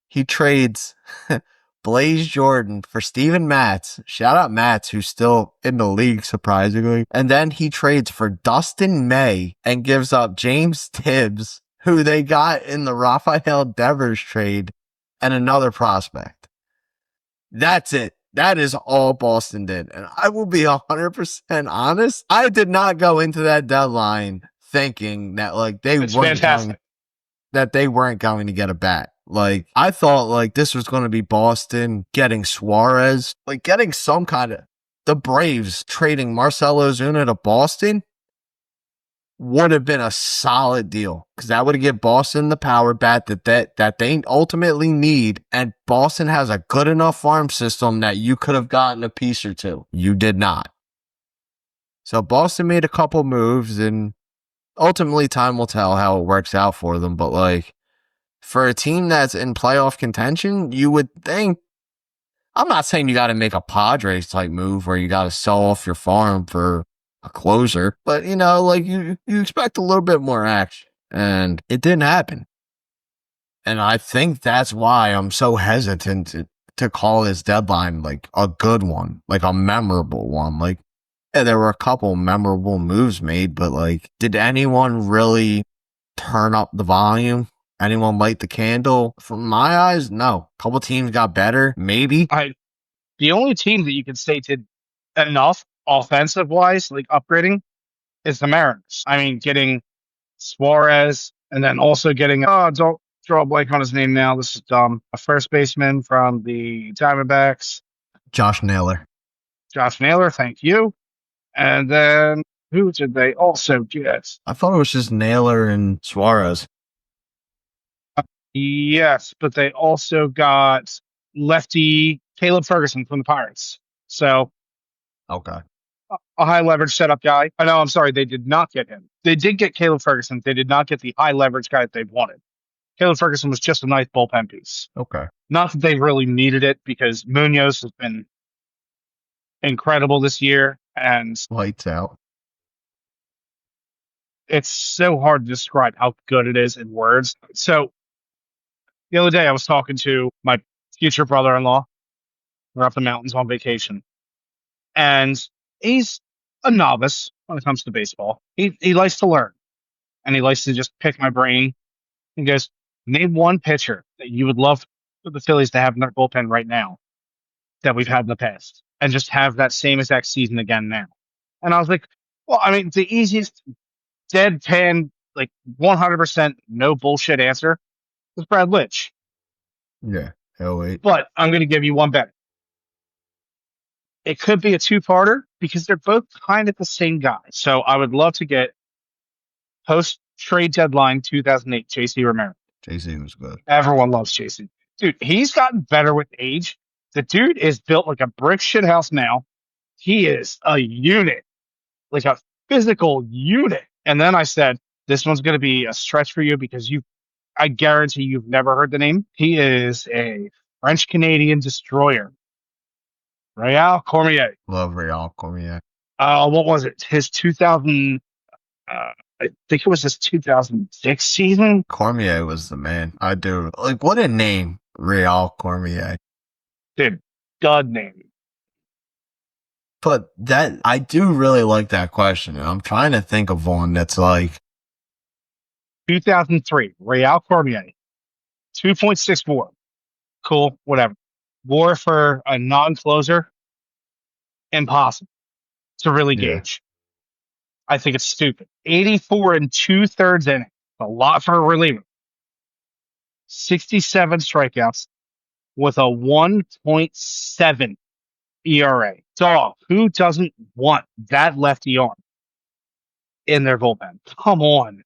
Speaker 2: He trades Blaze Jordan for Steven Matz. Shout out Matz, who's still in the league, surprisingly. And then he trades for Dustin May and gives up James Tibbs, who they got in the Rafael Devers trade, and another prospect. That's it. That is all Boston did. And I will be 100% honest. I did not go into that deadline thinking that
Speaker 1: It's fantastic.
Speaker 2: they weren't going to get a bat. Like, I thought like this was going to be Boston getting Suarez, like getting some kind of the Braves trading Marcell Ozuna to Boston would have been a solid deal because that would have given Boston the power bat that they ultimately need. And Boston has a good enough farm system that you could have gotten a piece or two. You did not. So Boston made a couple moves, and ultimately time will tell how it works out for them. But like for a team that's in playoff contention, you would think, I'm not saying you got to make a Padres type move where you got to sell off your farm for a closer, but like you expect a little bit more action, and it didn't happen. And I think that's why I'm so hesitant to call this deadline like a good one, like a memorable one. Like, yeah, there were a couple memorable moves made, but like, did anyone really turn up the volume? Anyone light the candle? From my eyes, no. A couple teams got better, maybe.
Speaker 1: The only team that you can say did enough offensive wise, like upgrading, is the Mariners. I mean, getting Suarez and then also getting don't draw a blank on his name now. This is dumb. A first baseman from the Diamondbacks.
Speaker 2: Josh Naylor,
Speaker 1: Thank you. And then who did they also get?
Speaker 2: I thought it was just Naylor and Suarez.
Speaker 1: Yes, but they also got lefty Caleb Ferguson from the Pirates. So
Speaker 2: Okay.
Speaker 1: a high leverage setup guy. I know, I'm sorry, they did not get him. They did get Caleb Ferguson. They did not get the high leverage guy that they wanted. Caleb Ferguson was just a nice bullpen piece.
Speaker 2: Okay.
Speaker 1: Not that they really needed it because Munoz has been incredible this year, and
Speaker 2: Lights out.
Speaker 1: it's so hard to describe how good it is in words. So the other day I was talking to my future brother-in-law. We're up the mountains on vacation, and he's a novice when it comes to baseball. He likes to learn, and he likes to just pick my brain. He goes, name one pitcher that you would love for the Phillies to have in their bullpen right now that we've had in the past, and just have that same exact season again now. And I was like, well, I mean, the easiest deadpan, like 100% no bullshit answer was Brad Litch.
Speaker 2: Yeah. Hell wait.
Speaker 1: But I'm going to give you one better. It could be a two-parter because they're both kind of the same guy. So I would love to get post-trade deadline 2008 JC Romero.
Speaker 2: JC was good.
Speaker 1: Everyone loves JC. Dude, he's gotten better with age. The dude is built like a brick shit house now. He is a unit, like a physical unit. And then I said, this one's going to be a stretch for you because I guarantee you've never heard the name. He is a French-Canadian destroyer. Real Cormier.
Speaker 2: Love Real Cormier.
Speaker 1: What was it? His 2000, I think it was his 2006 season.
Speaker 2: Cormier was the man. I do. Like, what a name, Real Cormier.
Speaker 1: Dude, god name.
Speaker 2: But I do really like that question. And I'm trying to think of one that's like
Speaker 1: 2003, Real Cormier, 2.64. Cool, whatever. War for a non-closer, impossible to really gauge. I think it's stupid. 84 and 2/3 innings, a lot for a reliever. 67 strikeouts with a 1.7 ERA. Dog, who doesn't want that lefty arm in their bullpen? Come on.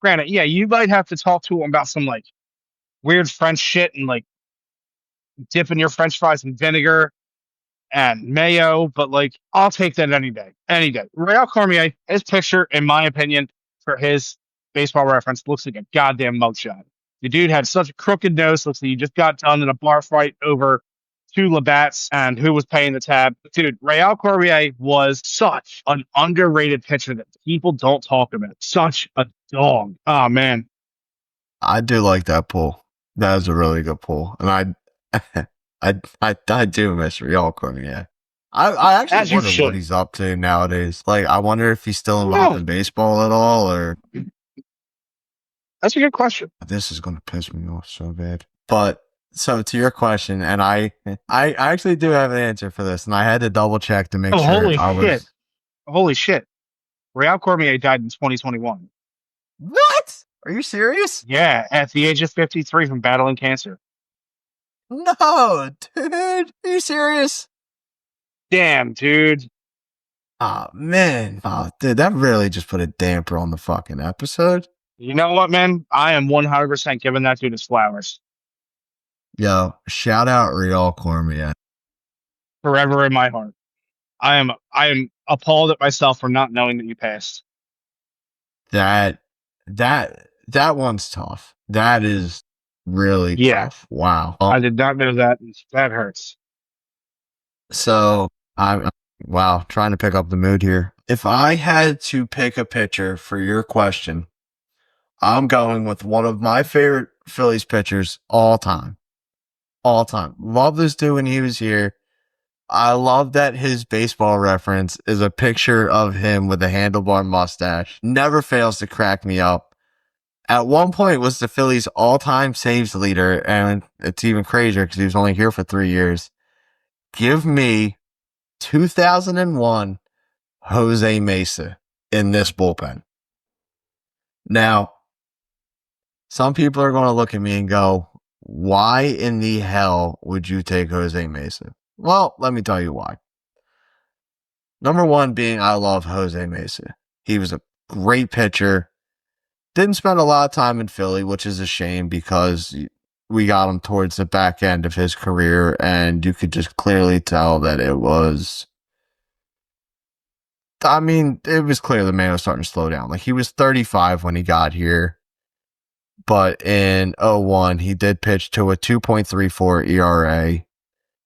Speaker 1: Granted, yeah, you might have to talk to him about some like weird French shit and like dipping your French fries in vinegar and mayo, but like I'll take that any day. Any day. Real Cormier, his picture, in my opinion, for his baseball reference, looks like a goddamn mugshot. The dude had such a crooked nose, looks like he just got done in a bar fight over 2 Labatt's and who was paying the tab. Dude, Real Cormier was such an underrated pitcher that people don't talk about. Such a dog. Oh man.
Speaker 2: I do like that pull. That was a really good pull. And I do miss Real Cormier. I actually wonder what he's up to nowadays. Like, I wonder if he's still involved in baseball at all, or.
Speaker 1: That's a good question.
Speaker 2: This is going to piss me off so bad. But So to your question, and I actually do have an answer for this, and I had to double check to make
Speaker 1: Oh,
Speaker 2: sure
Speaker 1: holy
Speaker 2: I
Speaker 1: shit.
Speaker 2: was.
Speaker 1: Holy shit. Real Cormier died in 2021.
Speaker 2: What? Are you serious?
Speaker 1: Yeah, at the age of 53 from battling cancer.
Speaker 2: No, dude. Are you serious?
Speaker 1: Damn, dude.
Speaker 2: Oh man. Oh, dude, that really just put a damper on the fucking episode.
Speaker 1: You know what, man? I am 100% giving that dude his flowers.
Speaker 2: Yo, shout out Real Cormier.
Speaker 1: Forever in my heart. I am appalled at myself for not knowing that you passed.
Speaker 2: That that one's tough. That is really
Speaker 1: Yeah.
Speaker 2: tough. Wow.
Speaker 1: I did not know that. That hurts.
Speaker 2: So I'm wow, trying to pick up the mood here. If I had to pick a pitcher for your question, I'm going with one of my favorite Phillies pitchers all time. All time. Love this dude when he was here. I love that his baseball reference is a picture of him with a handlebar mustache. Never fails to crack me up. At one point was the Phillies all-time saves leader, and it's even crazier because he was only here for 3 years. Give me 2001 Jose Mesa in this bullpen. Now, some people are going to look at me and go, why in the hell would you take Jose Mesa? Well, let me tell you why. Number one being I love Jose Mesa. He was a great pitcher. Didn't spend a lot of time in Philly, which is a shame because we got him towards the back end of his career, and you could just clearly tell that it was. I mean, it was clear the man was starting to slow down. Like, he was 35 when he got here, but in 01, he did pitch to a 2.34 ERA.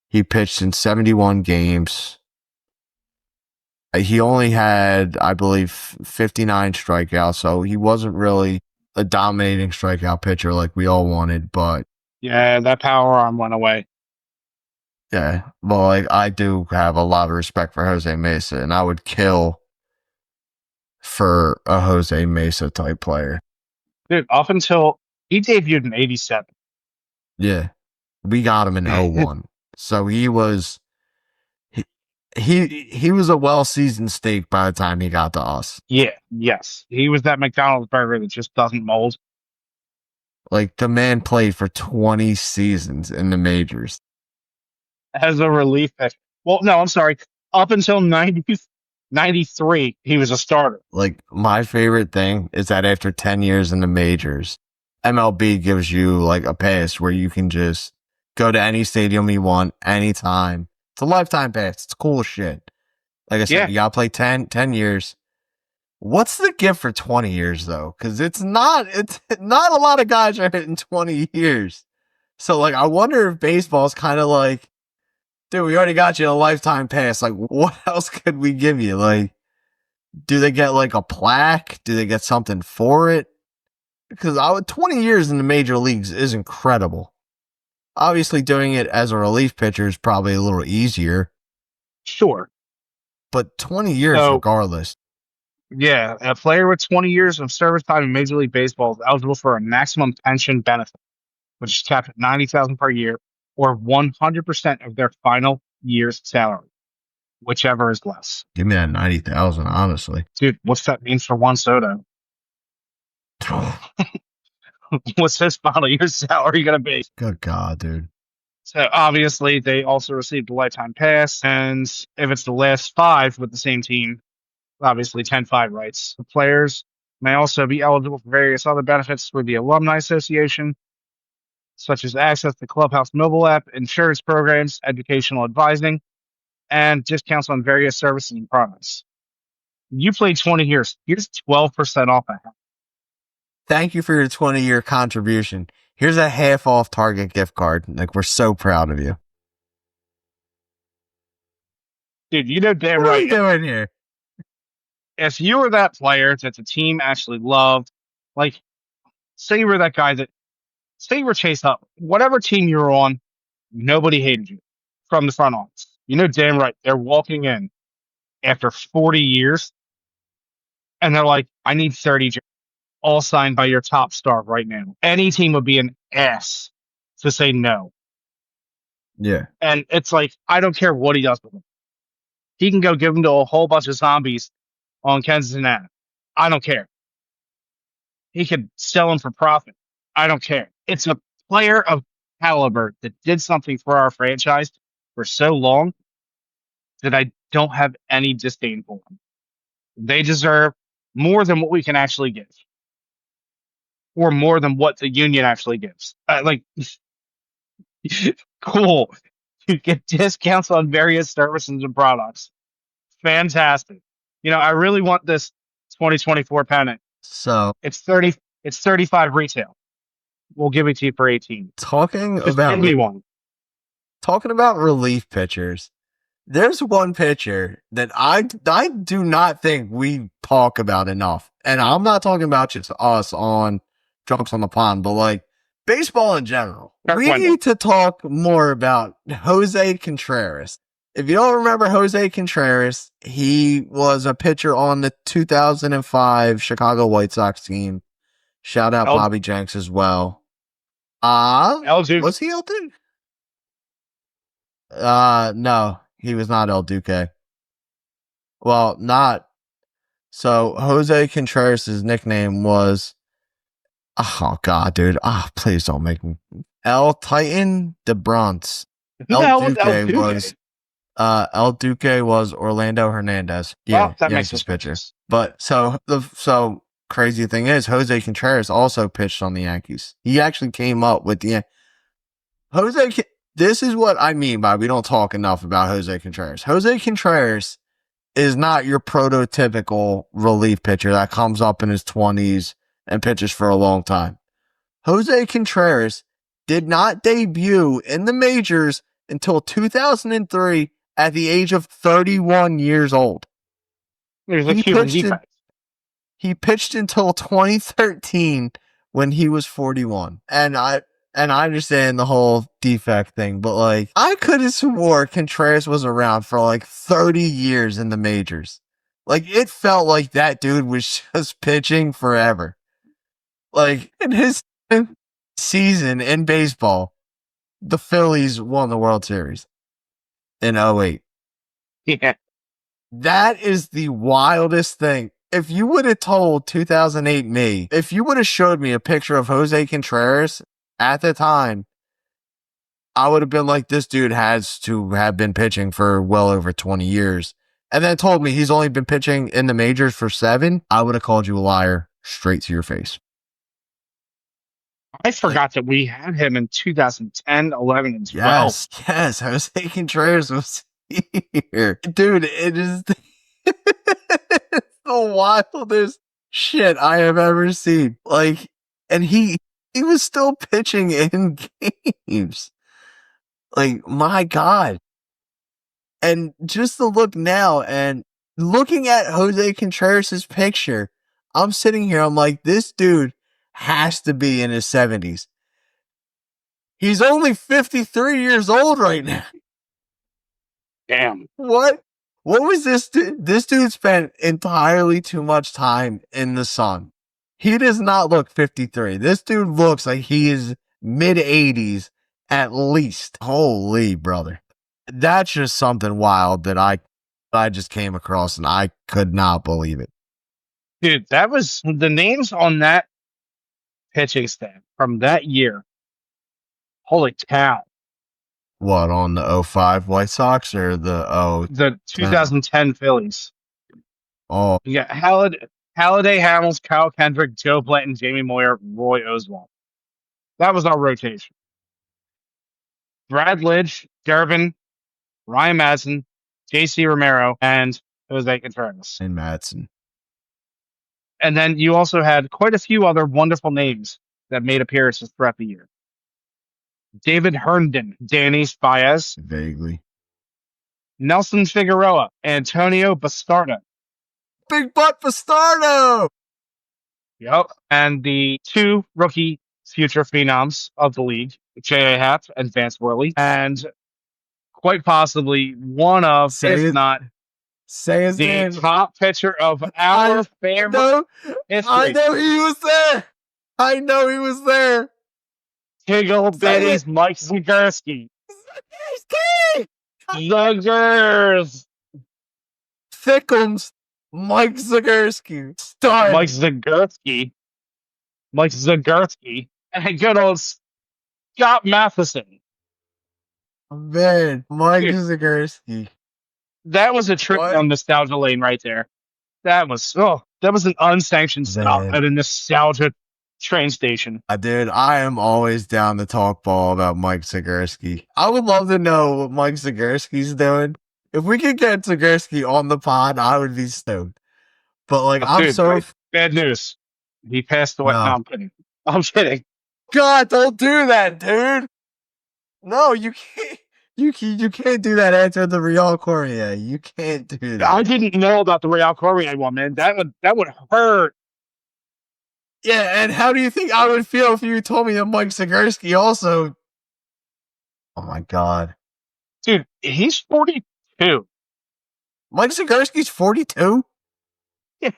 Speaker 2: He pitched in 71 games. He only had, I believe, 59 strikeouts, so he wasn't really a dominating strikeout pitcher like we all wanted, but
Speaker 1: Yeah, that power arm went away.
Speaker 2: yeah, well, like, I do have a lot of respect for Jose Mesa, and I would kill for a Jose Mesa type player.
Speaker 1: Dude, up until he debuted in 87.
Speaker 2: Yeah, we got him in 01. So he was he was a well-seasoned steak by the time he got to us.
Speaker 1: Yeah, yes. He was that McDonald's burger that just doesn't mold.
Speaker 2: Like, the man played for 20 seasons in the majors.
Speaker 1: As a relief pitcher. Well, no, I'm sorry. Up until 93, he was a starter.
Speaker 2: Like, my favorite thing is that after 10 years in the majors, MLB gives you like a pass where you can just go to any stadium you want anytime. It's a lifetime pass. It's cool as shit. Like I said,
Speaker 1: Yeah.
Speaker 2: you gotta play 10 years. What's the gift for 20 years though? Because it's not a lot of guys are hitting 20 years. So like, I wonder if baseball's kind of like, dude, we already got you a lifetime pass. Like, what else could we give you? Like, do they get like a plaque? Do they get something for it? Because 20 years in the major leagues is incredible. Obviously, doing it as a relief pitcher is probably a little easier,
Speaker 1: Sure.
Speaker 2: but 20 years
Speaker 1: So-
Speaker 2: regardless.
Speaker 1: Yeah, a player with 20 years of service time in Major League Baseball is eligible for a maximum pension benefit, which is capped at $90,000 per year, or 100% of their final year's salary, whichever is less.
Speaker 2: Give me that 90,000, honestly.
Speaker 1: Dude, what's that mean for Juan Soto? What's his final year's salary going to be?
Speaker 2: Good God, dude.
Speaker 1: So obviously, they also received a lifetime pass, and if it's the last 5 with the same team, obviously 10-5 rights. The players may also be eligible for various other benefits through the Alumni Association, such as access to Clubhouse mobile app, insurance programs, educational advising, and discounts on various services and products. You played 20 years. Here's 12% off a hat.
Speaker 2: Thank you for your 20-year contribution. Here's a half off Target gift card. Like, we're so proud of you.
Speaker 1: Dude, you know damn
Speaker 2: What are
Speaker 1: right.
Speaker 2: you doing here?
Speaker 1: If you were that player that the team actually loved, like, say you were that guy say you were Chase Up, whatever team you were on, nobody hated you from the front office. You know damn right. They're walking in after 40 years, and they're like, I need 30 all signed by your top star right now. Any team would be an ass to say no.
Speaker 2: Yeah.
Speaker 1: And it's like, I don't care what he does with him. He can go give him to a whole bunch of zombies on Cincinnati. I don't care. He could sell him for profit. I don't care. It's a player of caliber that did something for our franchise for so long that I don't have any disdain for them. They deserve more than what we can actually give, or more than what the union actually gives. Cool. You get discounts on various services and products. Fantastic. I really want this 2024 pennant.
Speaker 2: So
Speaker 1: It's 30. It's 35 retail. We'll give it to you for 18.
Speaker 2: talking
Speaker 1: Just give me one.
Speaker 2: about relief pitchers. There's one pitcher that I do not think we talk about enough. And I'm not talking about just us on Drunks on the Pond, but like baseball in general. We need to talk more about Jose Contreras. If you don't remember Jose Contreras, he was a pitcher on the 2005 Chicago White Sox team. Shout out Bobby Jenks as well. Was he El Duque? No, he was not El Duque. Well, not. So Jose Contreras' nickname was, oh God, dude. Please don't make me. El Titan de Bronx. El Duque was Orlando Hernandez. Yeah,
Speaker 1: that
Speaker 2: makes his pitcher. But so crazy thing is, Jose Contreras also pitched on the Yankees. He actually came up with the This is what I mean by we don't talk enough about Jose Contreras. Jose Contreras is not your prototypical relief pitcher that comes up in his 20s and pitches for a long time. Jose Contreras did not debut in the majors until 2003 at the age of 31 years old. He pitched until 2013 when he was 41. And I understand the whole defect thing, but like I could have swore Contreras was around for like 30 years in the majors. Like it felt like that dude was just pitching forever. Like in his season in baseball, the Phillies won the World Series in 08.
Speaker 1: Yeah.
Speaker 2: That is the wildest thing. If you would have told 2008 me, if you would have showed me a picture of Jose Contreras at the time, I would have been like, this dude has to have been pitching for well over 20 years. And then told me he's only been pitching in the majors for 7. I would have called you a liar straight to your face.
Speaker 1: I forgot that we had him in 2010, 11, and 12.
Speaker 2: Yes. Jose Contreras was here. Dude, it is it's the wildest shit I have ever seen. Like, and he was still pitching in games. Like, my God. And just to look now and looking at Jose Contreras' picture, I'm sitting here, I'm like, this dude has to be in his 70s. He's only 53 years old right now.
Speaker 1: Damn.
Speaker 2: What was this dude? This dude spent entirely too much time in the sun. He does not look 53. This dude looks like he is mid-80s at least. Holy brother. That's just something wild that I just came across and I could not believe it.
Speaker 1: Dude, that was the names on that pitching staff from that year. Holy cow.
Speaker 2: What, on the 05 White Sox or
Speaker 1: the 2010 Phillies?
Speaker 2: Oh.
Speaker 1: You got Halliday, Hamels, Kyle Kendrick, Joe Blanton, Jamie Moyer, Roy Oswalt. That was our rotation. Brad Lidge, Durbin, Ryan Madsen, JC Romero, and Jose Contreras.
Speaker 2: And Madsen.
Speaker 1: And then you also had quite a few other wonderful names that made appearances throughout the year. David Herndon, Danny Baez.
Speaker 2: Vaguely.
Speaker 1: Nelson Figueroa, Antonio Bastardo.
Speaker 2: Big butt Bastardo!
Speaker 1: Yep. And the 2 rookie future phenoms of the league, J.A. Happ and Vance Worley. And quite possibly one of, the top pitcher of our family history.
Speaker 2: I know he was there.
Speaker 1: Tiggle Betty's Mike Zagurski. Zuggers!
Speaker 2: Thickums, Mike Zagurski, stud.
Speaker 1: Mike Zagurski. Mike Zagurski. And good old Scott Matheson.
Speaker 2: Man, Mike
Speaker 1: Dude,
Speaker 2: Zagurski.
Speaker 1: that was a trip
Speaker 2: What?
Speaker 1: down nostalgia lane right there. That was an unsanctioned stop
Speaker 2: Man.
Speaker 1: at a nostalgia train station.
Speaker 2: Dude, I am always down to talk ball about Mike Zagurski. I would love to know what Mike Zagurski's doing. If we could get Zagurski on the pod, I would be stoked. But like, I'm
Speaker 1: Dude,
Speaker 2: so
Speaker 1: bad news. He passed away.
Speaker 2: No.
Speaker 1: No, I'm kidding. I'm kidding.
Speaker 2: God, don't do that, dude. No, you can't. You can't do that after the Real Cormier. You can't do that.
Speaker 1: I didn't know about the Real Cormier one, man. That would hurt.
Speaker 2: Yeah, and how do you think I would feel if you told me that Mike Zagurski also? Oh my God,
Speaker 1: Dude, he's 42.
Speaker 2: Mike Zagurski's 42.
Speaker 1: Yeah.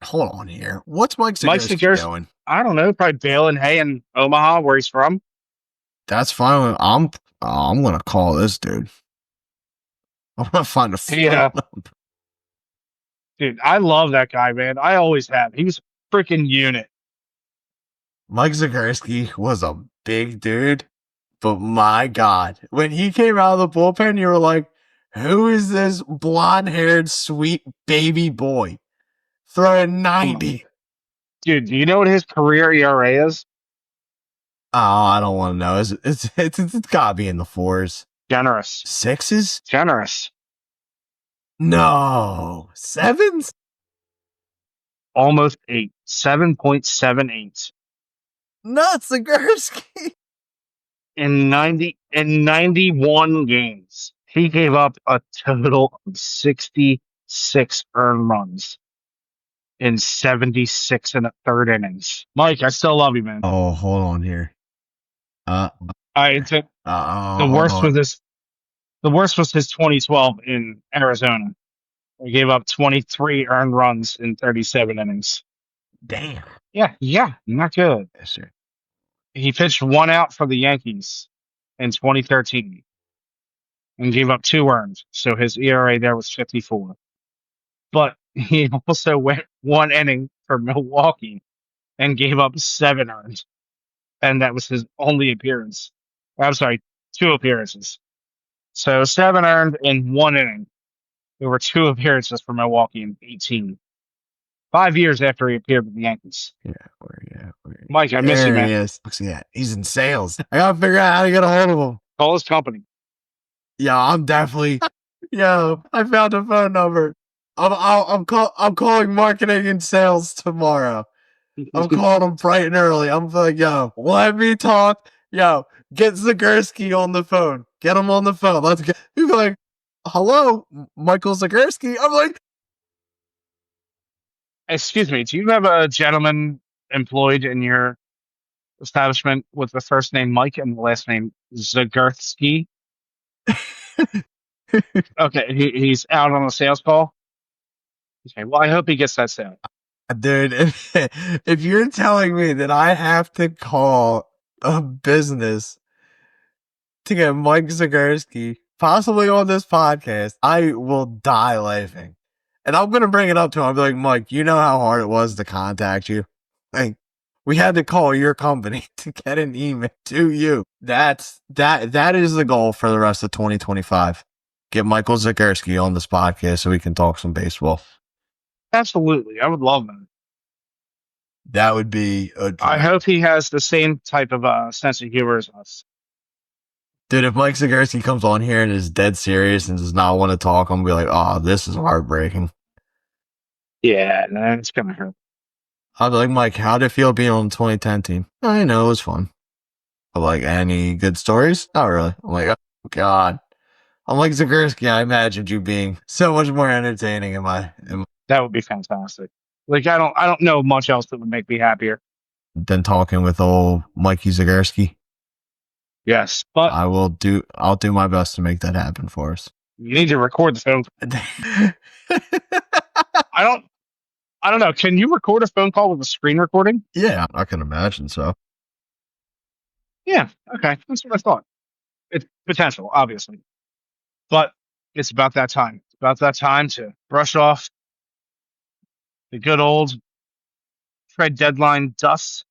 Speaker 2: Hold on here. What's Mike
Speaker 1: Mike
Speaker 2: Zagurski
Speaker 1: Zagurski,
Speaker 2: doing?
Speaker 1: I don't know, probably baling hay in Omaha, where he's from.
Speaker 2: That's fine. I'm gonna call this dude. I'm gonna find a phone number.
Speaker 1: Dude, I love that guy, man. I always have. He was a freaking unit.
Speaker 2: Mike Zagurski was a big dude, but my God, when he came out of the bullpen, you were like, "Who is this blonde-haired, sweet baby boy throwing 90?"
Speaker 1: Dude, do you know what his career ERA is?
Speaker 2: Oh, I don't want to know. It's gotta be in the 4s.
Speaker 1: Generous.
Speaker 2: 6s?
Speaker 1: Generous.
Speaker 2: No. 7s?
Speaker 1: Almost 8. 7.78.
Speaker 2: Nuts, Zagurski.
Speaker 1: In 91 games, he gave up a total of 66 earned runs in 76 and a third innings. Mike, I still love you, man.
Speaker 2: Oh, hold on here.
Speaker 1: The worst was his 2012 in Arizona. He gave up 23 earned runs in 37 innings.
Speaker 2: Damn.
Speaker 1: Yeah, not good.
Speaker 2: Yes, sir.
Speaker 1: He pitched one out for the Yankees in 2013 and gave up 2 earned. So his ERA there was 54. But he also went 1 inning for Milwaukee and gave up 7 earned. And that was his only appearance. I'm sorry, 2 appearances. So 7 earned in 1 inning. There were 2 appearances for Milwaukee in 18. 5 years after he appeared with the Yankees.
Speaker 2: Yeah.
Speaker 1: Mike, I miss you,
Speaker 2: There
Speaker 1: man.
Speaker 2: he is. Yeah, he's in sales. I gotta figure out how to get a hold of him.
Speaker 1: Call his company.
Speaker 2: Yeah, I'm definitely. Yo, I found a phone number. I'm calling marketing and sales tomorrow. I'm calling him bright and early. I'm like, yo, let me talk. Yo, get Zagurski on the phone. Get him on the phone. Let's get. He's like, hello, Michael Zagurski. I'm like,
Speaker 1: Excuse me, do you have a gentleman employed in your establishment with the first name Mike and the last name Zagurski? Okay, he's out on a sales call. Okay, well, I hope he gets that sale.
Speaker 2: dude, if you're telling me that I have to call a business to get Mike Zagurski, possibly on this podcast, I will die laughing. And I'm gonna bring it up to him. I'll be like, Mike, you know how hard it was to contact you? Like, we had to call your company to get an email to you. That is the goal for the rest of 2025. Get Michael Zagurski on this podcast so we can talk some baseball.
Speaker 1: Absolutely, I would love that.
Speaker 2: That would be a dream.
Speaker 1: I hope he has the same type of sense of humor as us.
Speaker 2: Dude, if Mike Zagurski comes on here and is dead serious and does not want to talk, I'm going to be like, oh, this is heartbreaking.
Speaker 1: Yeah, it's going to hurt.
Speaker 2: I'll be like, Mike, how did it feel being on the 2010 team? I know, it was fun. But like, any good stories? Not really. I'm like, oh, God. I'm like Zagurski, I imagined you being so much more entertaining in my
Speaker 1: That would be fantastic. Like, I don't know much else that would make me happier
Speaker 2: than talking with old Mikey Zagurski.
Speaker 1: Yes, but
Speaker 2: I'll do my best to make that happen for us.
Speaker 1: You need to record the phone. I don't know. Can you record a phone call with a screen recording?
Speaker 2: Yeah, I can imagine so.
Speaker 1: Yeah. Okay. That's what I thought. It's potential, obviously, but it's about that time. It's about that time to brush off the good old trade deadline dust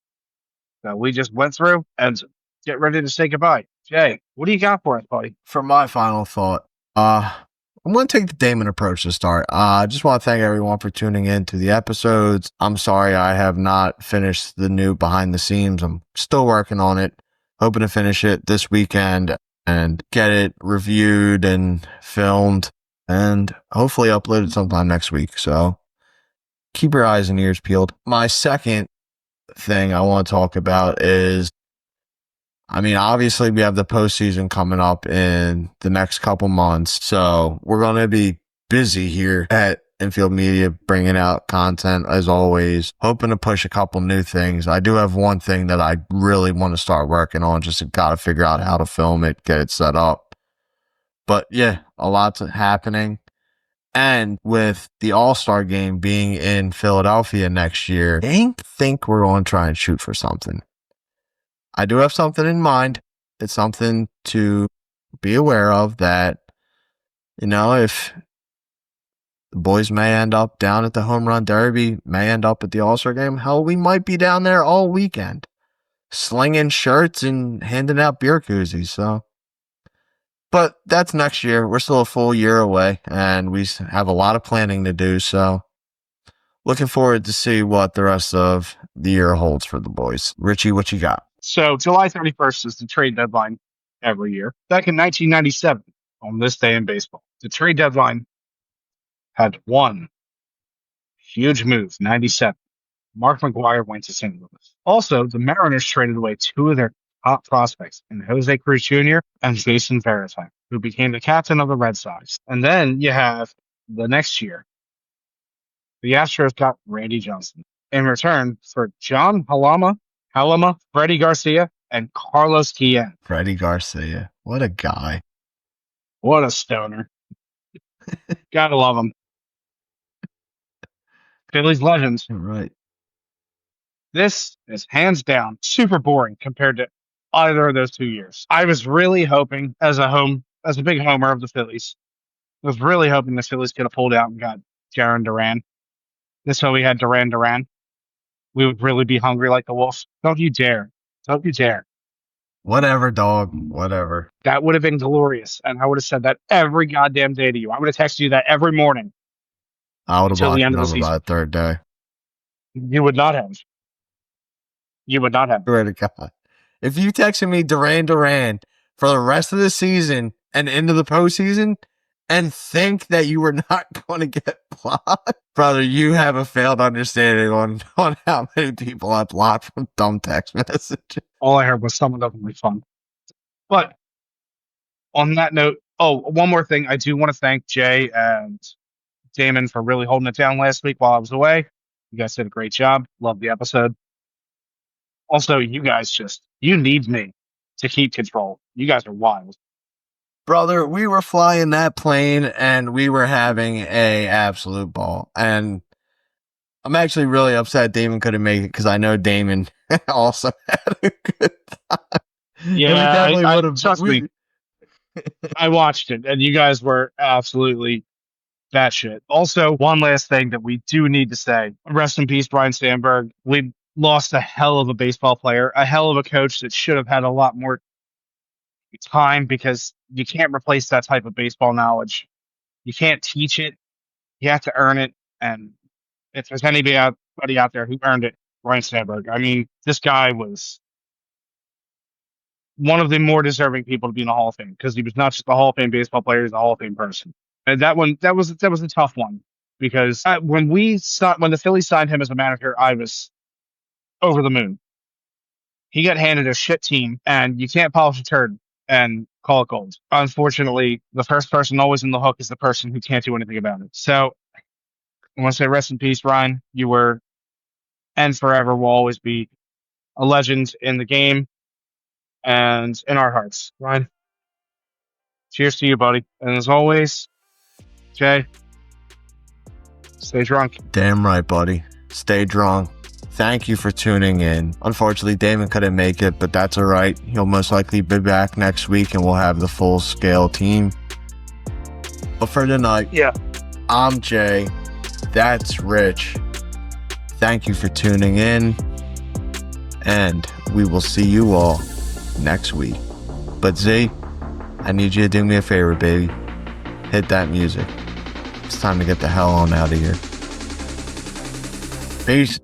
Speaker 1: that we just went through and get ready to say goodbye. Jay, what do you got for us, buddy?
Speaker 2: For my final thought, I'm going to take the Damon approach to start. I just want to thank everyone for tuning in to the episodes. I'm sorry I have not finished the new behind the scenes. I'm still working on it, hoping to finish it this weekend and get it reviewed and filmed and hopefully uploaded sometime next week. So keep your eyes and ears peeled. My second thing I want to talk about is, obviously we have the postseason coming up in the next couple months. So we're going to be busy here at Infield Media, bringing out content as always, hoping to push a couple new things. I do have one thing that I really want to start working on, just got to figure out how to film it, get it set up. But yeah, a lot's happening. And with the All-Star game being in Philadelphia next year, I think we're going to try and shoot for something. I do have something in mind. It's something to be aware of that, if the boys may end up down at the Home Run Derby, may end up at the All-Star game, hell, we might be down there all weekend, slinging shirts and handing out beer koozies. So, but that's next year. We're still a full year away, and we have a lot of planning to do. So, looking forward to see what the rest of the year holds for the boys. Richie, what you got?
Speaker 1: So July 31st is the trade deadline every year. Back in 1997, on this day in baseball, the trade deadline had one huge move, 97. Mark McGwire went to St. Louis. Also, the Mariners traded away two of their top prospects in Jose Cruz Jr. and Jason Varitek, who became the captain of the Red Sox. And then you have the next year, the Astros got Randy Johnson in return for John Halama, Freddie Garcia, and Carlos Tien.
Speaker 2: Freddie Garcia. What a guy.
Speaker 1: What a stoner. Gotta love him. Phillies legends.
Speaker 2: Right.
Speaker 1: This is hands down super boring compared to either of those 2 years. I was really hoping, as a big homer of the Phillies, I was really hoping the Phillies could have pulled out and got Jarren Duran. This way we had Duran. We would really be hungry like the Wolves. Don't you dare. Don't you dare.
Speaker 2: Whatever, dog. Whatever.
Speaker 1: That would have been glorious. And I would have said that every goddamn day to you. I would have texted you that every morning.
Speaker 2: I would have
Speaker 1: Until the
Speaker 2: blocked
Speaker 1: end
Speaker 2: it
Speaker 1: of the
Speaker 2: over by
Speaker 1: season.
Speaker 2: the third day.
Speaker 1: You would not have. You would not have.
Speaker 2: Swear to God. If you texted me Duran for the rest of the season and into the postseason and think that you were not going to get blocked, brother, you have a failed understanding on how many people I blocked from dumb text messages.
Speaker 1: All I heard was someone of them fun. But on that note, one more thing. I do want to thank Jay and Damon for really holding it down last week while I was away. You guys did a great job. Love the episode. Also, you guys you need me to keep control. You guys are wild.
Speaker 2: Brother, we were flying that plane and we were having a absolute ball. And I'm actually really upset Damon couldn't make it because I know Damon also had a good time.
Speaker 1: Yeah, trust me. I watched it, and you guys were absolutely batshit. Also, one last thing that we do need to say. Rest in peace, Brian Sandberg. We lost a hell of a baseball player, a hell of a coach that should have had a lot more time because you can't replace that type of baseball knowledge. You can't teach it. You have to earn it. And if there's anybody out there who earned it, Brian Sandberg. I mean, this guy was one of the more deserving people to be in the Hall of Fame because he was not just a Hall of Fame baseball player, he's a Hall of Fame person. And that was a tough one because when the Phillies signed him as a manager, I was over the moon. He got handed a shit team, and you can't polish a turd and call it gold. Unfortunately, the first person always in the hook is the person who can't do anything about it. So I want to say rest in peace, Ryan. You were and forever will always be a legend in the game and in our hearts. Ryan, cheers to you, buddy. And as always, Jay, stay drunk.
Speaker 2: Damn right, buddy. Stay drunk. thank you for tuning in. Unfortunately, Damon couldn't make it, but that's all right. He'll most likely be back next week and we'll have the full-scale team. But for tonight, I'm Jay. That's Rich. Thank you for tuning in. And we will see you all next week. But Z, I need you to do me a favor, baby. Hit that music. It's time to get the hell on out of here. Peace.